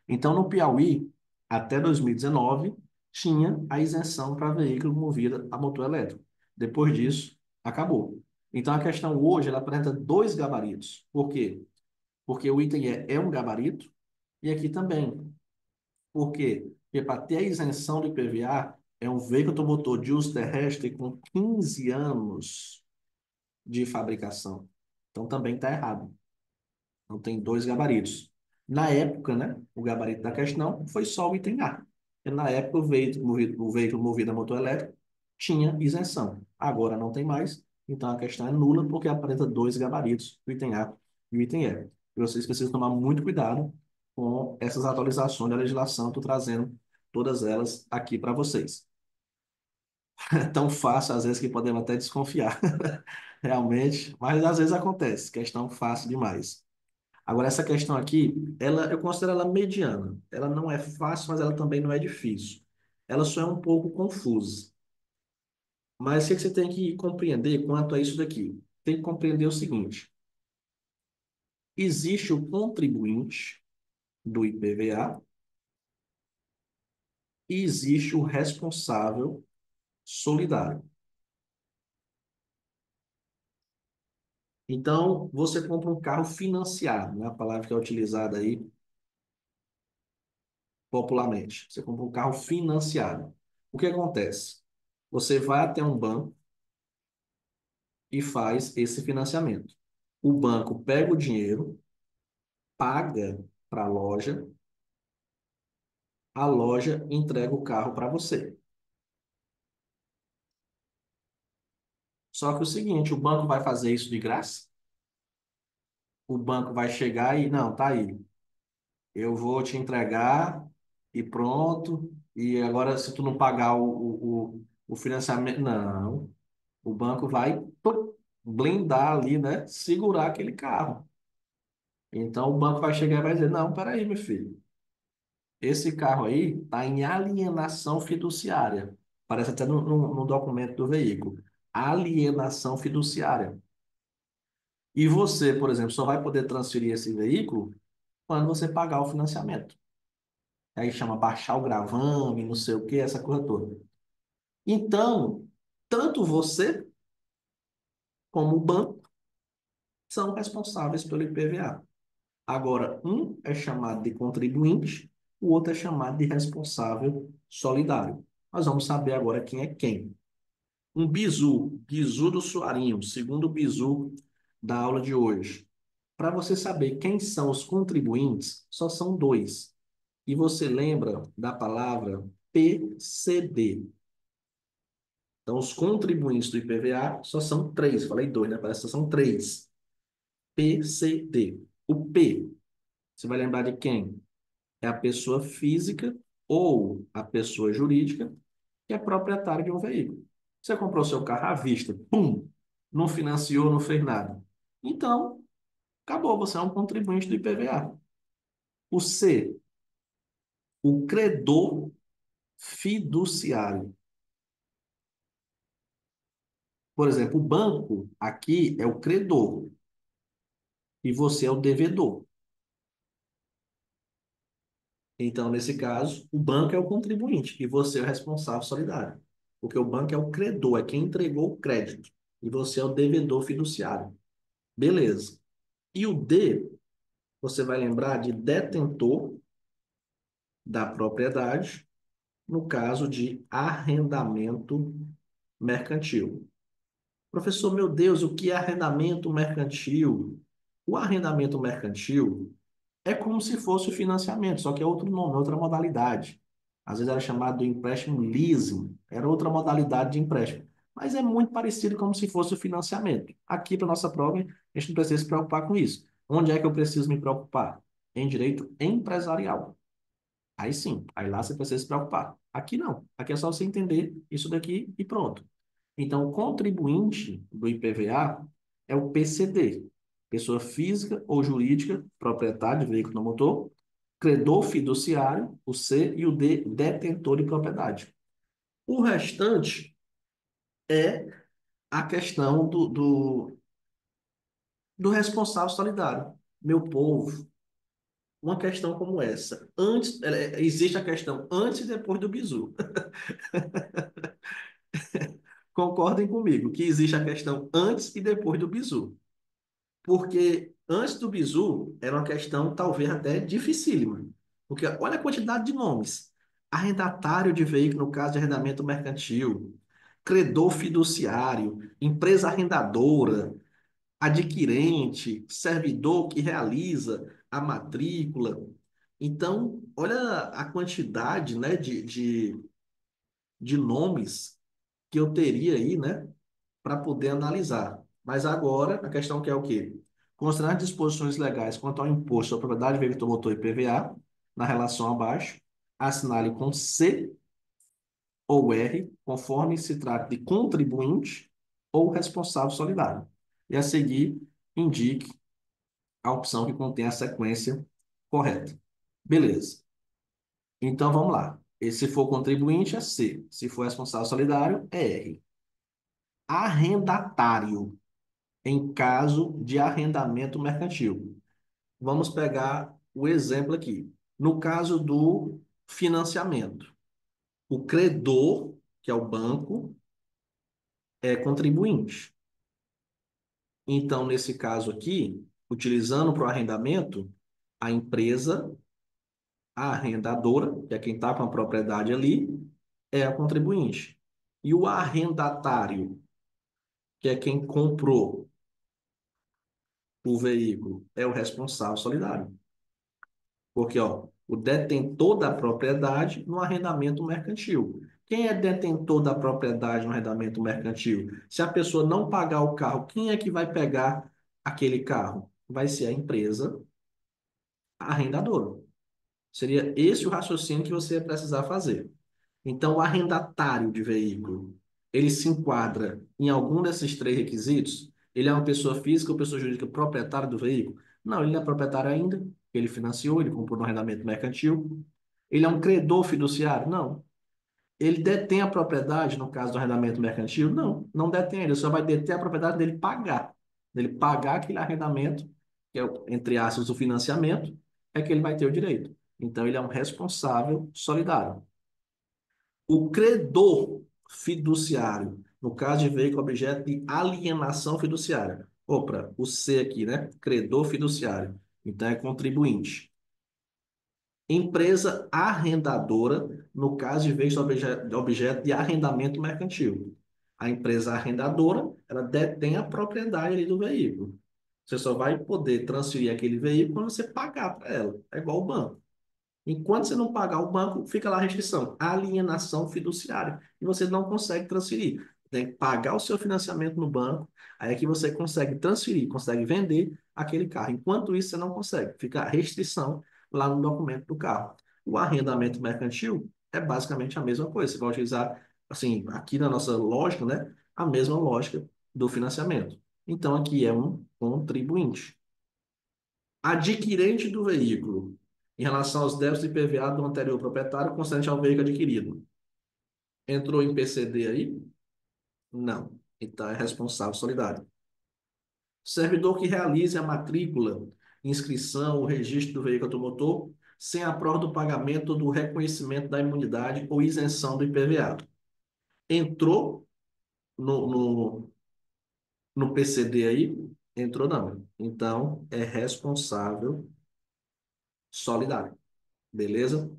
Então, no Piauí, até 2019, tinha a isenção para veículo movido a motor elétrico. Depois disso, acabou. Então, a questão hoje, ela apresenta dois gabaritos. Por quê? Porque o item é um gabarito e aqui também. Por quê? Porque para ter a isenção do IPVA, é um veículo automotor de uso terrestre com 15 anos de fabricação. Então também está errado. Então tem dois gabaritos. Na época, né, o gabarito da questão foi só o item A. E na época, o veículo movido a motor elétrico tinha isenção. Agora não tem mais. Então a questão é nula porque apresenta dois gabaritos, o item A e o item E. E vocês precisam tomar muito cuidado com essas atualizações da legislação. Estou trazendo todas elas aqui para vocês. É tão fácil, às vezes, que podemos até desconfiar, realmente, mas às vezes acontece, questão fácil demais. Agora, essa questão aqui, eu considero ela mediana. Ela não é fácil, mas ela também não é difícil. Ela só é um pouco confusa. Mas o que você tem que compreender quanto a isso daqui? Tem que compreender o seguinte: existe o contribuinte do IPVA e existe o responsável solidário. Então, você compra um carro financiado, né? A palavra que é utilizada aí popularmente. Você compra um carro financiado. O que acontece? Você vai até um banco e faz esse financiamento. O banco pega o dinheiro, paga para a loja entrega o carro para você. Só que é o seguinte, o banco vai fazer isso de graça? O banco vai chegar e, não, tá aí, eu vou te entregar e pronto. E agora, se tu não pagar o financiamento, não. O banco vai blindar ali, né? Segurar aquele carro. Então, o banco vai chegar e vai dizer, não, peraí, meu filho. Esse carro aí está em alienação fiduciária. Parece até no documento do veículo. Alienação fiduciária. E você, por exemplo, só vai poder transferir esse veículo quando você pagar o financiamento. Aí chama baixar o gravame, não sei o que, essa coisa toda. Então, tanto você como o banco são responsáveis pelo IPVA. Agora, um é chamado de contribuinte, o outro é chamado de responsável solidário. Nós vamos saber agora quem é quem. Um bizu do Suarinho, segundo bizu da aula de hoje. Para você saber quem são os contribuintes, só são dois. E você lembra da palavra PCD. Então, os contribuintes do IPVA só são três. Falei dois, né? Parece que são três. PCD. O P, você vai lembrar de quem? É a pessoa física ou a pessoa jurídica que é proprietário de um veículo. Você comprou seu carro à vista, pum, não financiou, não fez nada. Então, acabou, você é um contribuinte do IPVA. O C, o credor fiduciário. Por exemplo, o banco aqui é o credor e você é o devedor. Então, nesse caso, o banco é o contribuinte e você é o responsável solidário. Porque o banco é o credor, é quem entregou o crédito. E você é o devedor fiduciário. Beleza. E o D, você vai lembrar de detentor da propriedade, no caso de arrendamento mercantil. Professor, meu Deus, o que é arrendamento mercantil? O arrendamento mercantil é como se fosse o financiamento, só que é outro nome, outra modalidade. Às vezes era chamado de empréstimo leasing, era outra modalidade de empréstimo. Mas é muito parecido como se fosse o financiamento. Aqui, para nossa prova, a gente não precisa se preocupar com isso. Onde é que eu preciso me preocupar? Em direito empresarial. Aí sim, aí lá você precisa se preocupar. Aqui não. Aqui é só você entender isso daqui e pronto. Então, o contribuinte do IPVA é o PCD, pessoa física ou jurídica, proprietário de veículo no motor, credor fiduciário, o C, e o D, detentor de propriedade. O restante é a questão do responsável solidário. Meu povo, uma questão como essa. Antes, existe a questão antes e depois do bizu. Concordem comigo que existe a questão antes e depois do bizu. Porque antes do bizu era uma questão talvez até dificílima. Porque olha a quantidade de nomes. Arrendatário de veículo, no caso de arrendamento mercantil, credor fiduciário, empresa arrendadora, adquirente, servidor que realiza a matrícula. Então, olha a quantidade, né, de nomes que eu teria aí, né, para poder analisar. Mas agora, a questão que é o quê? Considerar as disposições legais quanto ao imposto sobre propriedade, veículo motor e PVA, na relação abaixo, assinale com C ou R, conforme se trata de contribuinte ou responsável solidário. E a seguir, indique a opção que contém a sequência correta. Beleza. Então, vamos lá. E se for contribuinte, é C. Se for responsável solidário, é R. Arrendatário, em caso de arrendamento mercantil. Vamos pegar o exemplo aqui. No caso do financiamento, o credor, que é o banco, é contribuinte. Então, nesse caso aqui, utilizando para o arrendamento, a empresa A arrendadora, que é quem está com a propriedade ali, é a contribuinte. E o arrendatário, que é quem comprou o veículo, é o responsável solidário. Porque, ó, o detentor da propriedade no arrendamento mercantil. Quem é detentor da propriedade no arrendamento mercantil? Se a pessoa não pagar o carro, quem é que vai pegar aquele carro? Vai ser a empresa arrendadora. Seria esse o raciocínio que você ia precisar fazer. Então, o arrendatário de veículo, ele se enquadra em algum desses três requisitos? Ele é uma pessoa física ou pessoa jurídica proprietária do veículo? Não, ele não é proprietário ainda. Ele financiou, ele comprou no arrendamento mercantil. Ele é um credor fiduciário? Não. Ele detém a propriedade, no caso do arrendamento mercantil? Não, não detém. Ele só vai deter a propriedade dele pagar. Dele pagar aquele arrendamento, que é, entre aspas, o financiamento, é que ele vai ter o direito. Então, ele é um responsável solidário. O credor fiduciário, no caso de veículo objeto de alienação fiduciária. Opa, o C aqui, né? Credor fiduciário. Então é contribuinte. Empresa arrendadora, no caso de veículo objeto de arrendamento mercantil. A empresa arrendadora, ela detém a propriedade ali do veículo. Você só vai poder transferir aquele veículo quando você pagar para ela. É igual o banco. Enquanto você não pagar o banco, fica lá a restrição, alienação fiduciária, e você não consegue transferir. Tem que pagar o seu financiamento no banco, aí é que você consegue transferir, consegue vender aquele carro. Enquanto isso, você não consegue. Fica a restrição lá no documento do carro. O arrendamento mercantil é basicamente a mesma coisa. Você vai utilizar, assim, aqui na nossa lógica, né, a mesma lógica do financiamento. Então, aqui é um contribuinte. Adquirente do veículo, em relação aos débitos de IPVA do anterior proprietário concernente ao veículo adquirido. Entrou em PCD aí? Não. Então é responsável solidário. Servidor que realize a matrícula, inscrição ou registro do veículo automotor sem a prova do pagamento do reconhecimento da imunidade ou isenção do IPVA. Entrou no, no, no PCD aí? Entrou não. Então é responsável solidário. Beleza?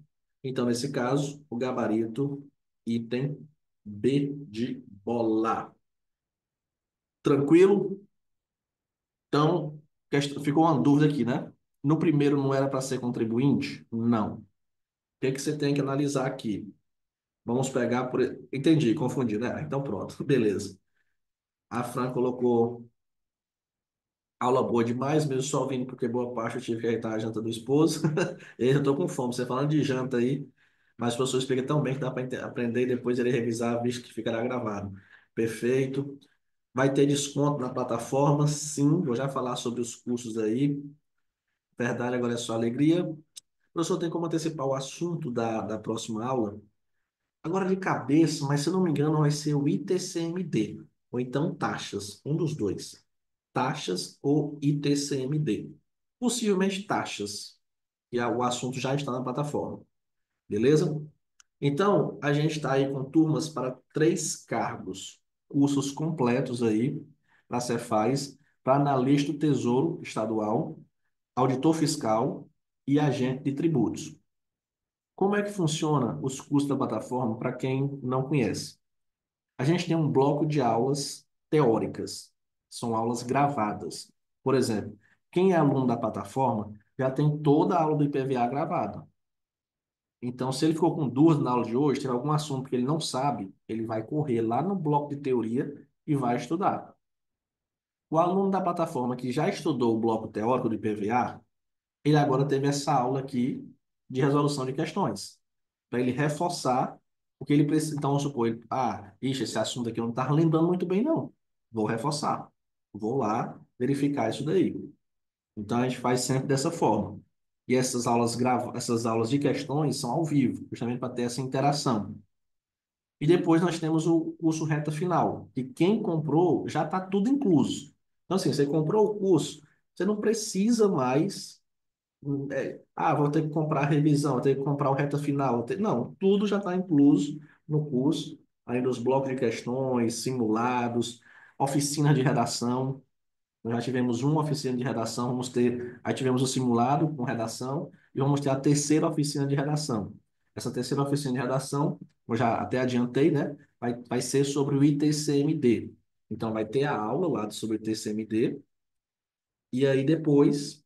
Então, nesse caso, o gabarito item B de bola. Tranquilo? Então, ficou uma dúvida aqui, né? No primeiro não era para ser contribuinte? Não. O que é que você tem que analisar aqui? Vamos pegar por. Entendi, confundi, né? Então, pronto, beleza. A Fran colocou aula boa demais, mesmo só vindo porque boa parte eu tive que ajeitar a janta do esposo. E aí eu tô com fome. Você falando de janta aí, mas o professor explica tão bem que dá para aprender e depois ele revisar, visto que ficará gravado. Perfeito. Vai ter desconto na plataforma? Sim, vou já falar sobre os cursos aí. Verdade, agora é só alegria. Professor, tem como antecipar o assunto da próxima aula? Agora de cabeça, mas se eu não me engano, vai ser o ITCMD, ou então taxas, um dos dois. Taxas ou ITCMD. Possivelmente taxas, e o assunto já está na plataforma. Beleza? Então, a gente está aí com turmas para três cargos, cursos completos aí para a Cefaz, para analista do Tesouro Estadual, auditor fiscal e agente de tributos. Como é que funciona os cursos da plataforma para quem não conhece? A gente tem um bloco de aulas teóricas, são aulas gravadas. Por exemplo, quem é aluno da plataforma já tem toda a aula do IPVA gravada. Então, se ele ficou com dúvida na aula de hoje, tiver algum assunto que ele não sabe, ele vai correr lá no bloco de teoria e vai estudar. O aluno da plataforma que já estudou o bloco teórico do IPVA, ele agora teve essa aula aqui de resolução de questões, para ele reforçar o que ele precisa. Então, vamos supor, ixi, esse assunto aqui eu não estava lembrando muito bem, não. Vou reforçar. Vou lá verificar isso daí. Então, a gente faz sempre dessa forma. E essas aulas de questões são ao vivo, justamente para ter essa interação. E depois nós temos o curso reta final, que quem comprou já está tudo incluso. Então, assim, você comprou o curso, você não precisa mais. Vou ter que comprar a revisão, vou ter que comprar o reta final. Não, tudo já está incluso no curso, ainda os blocos de questões, simulados, oficina de redação. Nós já tivemos uma oficina de redação, aí tivemos o simulado com redação e vamos ter a terceira oficina de redação. Essa terceira oficina de redação, eu já até adiantei, né? Vai ser sobre o ITCMD. Então, vai ter a aula lá sobre o ITCMD e aí depois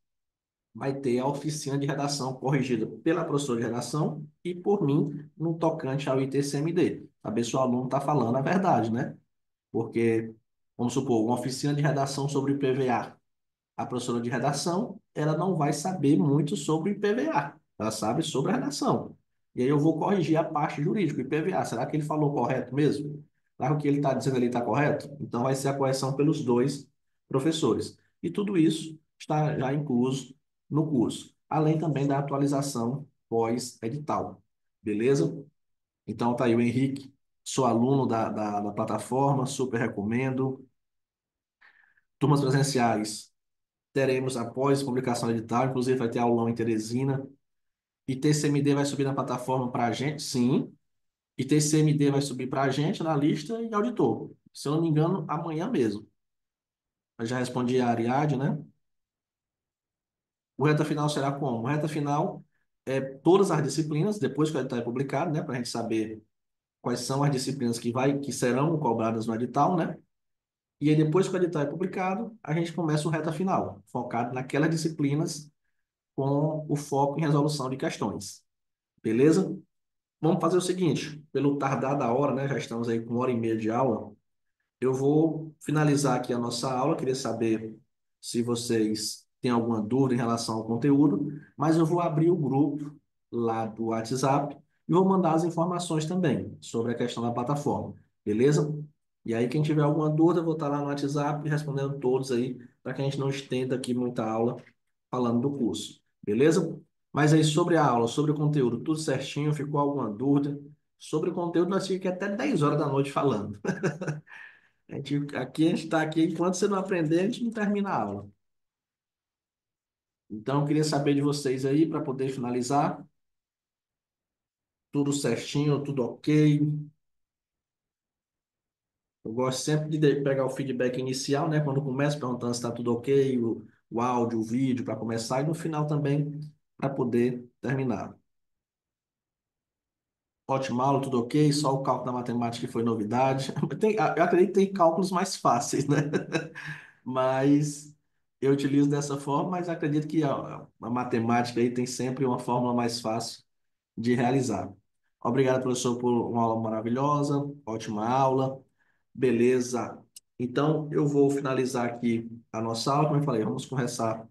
vai ter a oficina de redação corrigida pela professora de redação e por mim no tocante ao ITCMD. Saber se o aluno está falando a verdade, né? Porque, vamos supor, uma oficina de redação sobre o IPVA. A professora de redação, ela não vai saber muito sobre o IPVA, ela sabe sobre a redação. E aí eu vou corrigir a parte jurídica, o IPVA. Será que ele falou correto mesmo? Será que o que ele está dizendo ali está correto? Então vai ser a correção pelos dois professores. E tudo isso está já incluso no curso, além também da atualização pós-edital. Beleza? Então tá aí o Henrique, sou aluno da plataforma, super recomendo. Turmas presenciais teremos após a publicação do edital, inclusive vai ter aulão em Teresina. E TCMD vai subir na plataforma para a gente, sim. E TCMD vai subir para a gente na lista e auditor. Se eu não me engano, amanhã mesmo. Eu já respondi a Ariadne, né? O reta final será como? O reta final é todas as disciplinas, depois que o edital é publicado, né? Para a gente saber quais são as disciplinas que serão cobradas no edital, né? E aí, depois que o edital é publicado, a gente começa o reta final, focado naquelas disciplinas com o foco em resolução de questões. Beleza? Vamos fazer o seguinte, pelo tardar da hora, né? Já estamos aí com 1h30 de aula. Eu vou finalizar aqui a nossa aula. Queria saber se vocês têm alguma dúvida em relação ao conteúdo, mas eu vou abrir o grupo lá do WhatsApp e vou mandar as informações também sobre a questão da plataforma. Beleza? E aí, quem tiver alguma dúvida, eu vou estar lá no WhatsApp respondendo todos aí, para que a gente não estenda aqui muita aula falando do curso, beleza? Mas aí sobre a aula, sobre o conteúdo, tudo certinho, ficou alguma dúvida? Sobre o conteúdo, nós ficamos até 10 horas da noite falando. A gente está aqui, enquanto você não aprender, a gente não termina a aula. Então, eu queria saber de vocês aí, para poder finalizar, tudo certinho, tudo ok. Eu gosto sempre de pegar o feedback inicial, né? Quando começo perguntando se está tudo ok, o áudio, o vídeo, para começar, e no final também, para poder terminar. Ótimo, aula, tudo ok, só o cálculo da matemática que foi novidade. Eu acredito que tem cálculos mais fáceis, né? Mas eu utilizo dessa forma, mas acredito que a matemática aí tem sempre uma fórmula mais fácil de realizar. Obrigado, professor, por uma aula maravilhosa, ótima aula. Beleza. Então, eu vou finalizar aqui a nossa aula. Como eu falei, vamos conversar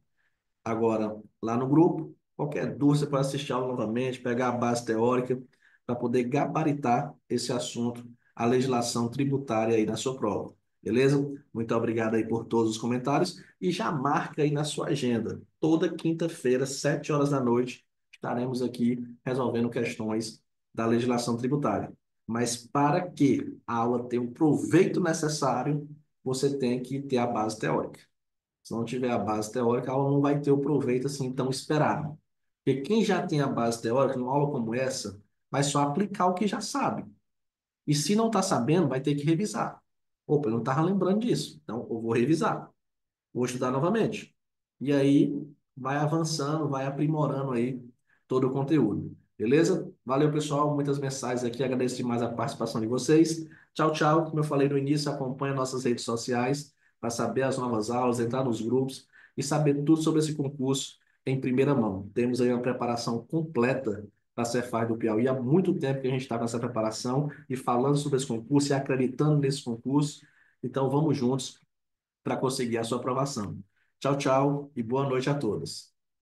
agora lá no grupo. Qualquer dúvida, você pode assistir a aula novamente, pegar a base teórica para poder gabaritar esse assunto, a legislação tributária aí na sua prova. Beleza? Muito obrigado aí por todos os comentários e já marca aí na sua agenda. Toda quinta-feira, 7 horas da noite, estaremos aqui resolvendo questões da legislação tributária. Mas para que a aula tenha o proveito necessário, você tem que ter a base teórica. Se não tiver a base teórica, a aula não vai ter o proveito assim tão esperado. Porque quem já tem a base teórica, numa aula como essa, vai só aplicar o que já sabe. E se não está sabendo, vai ter que revisar. Opa, eu não estava lembrando disso. Então, eu vou revisar. Vou estudar novamente. E aí, vai avançando, vai aprimorando aí todo o conteúdo. Beleza? Valeu, pessoal. Muitas mensagens aqui. Agradeço demais a participação de vocês. Tchau, tchau. Como eu falei no início, acompanhe nossas redes sociais para saber as novas aulas, entrar nos grupos e saber tudo sobre esse concurso em primeira mão. Temos aí uma preparação completa para a Cefaz do Piauí. Há muito tempo que a gente está nessa preparação e falando sobre esse concurso e acreditando nesse concurso. Então, vamos juntos para conseguir a sua aprovação. Tchau, tchau e boa noite a todos.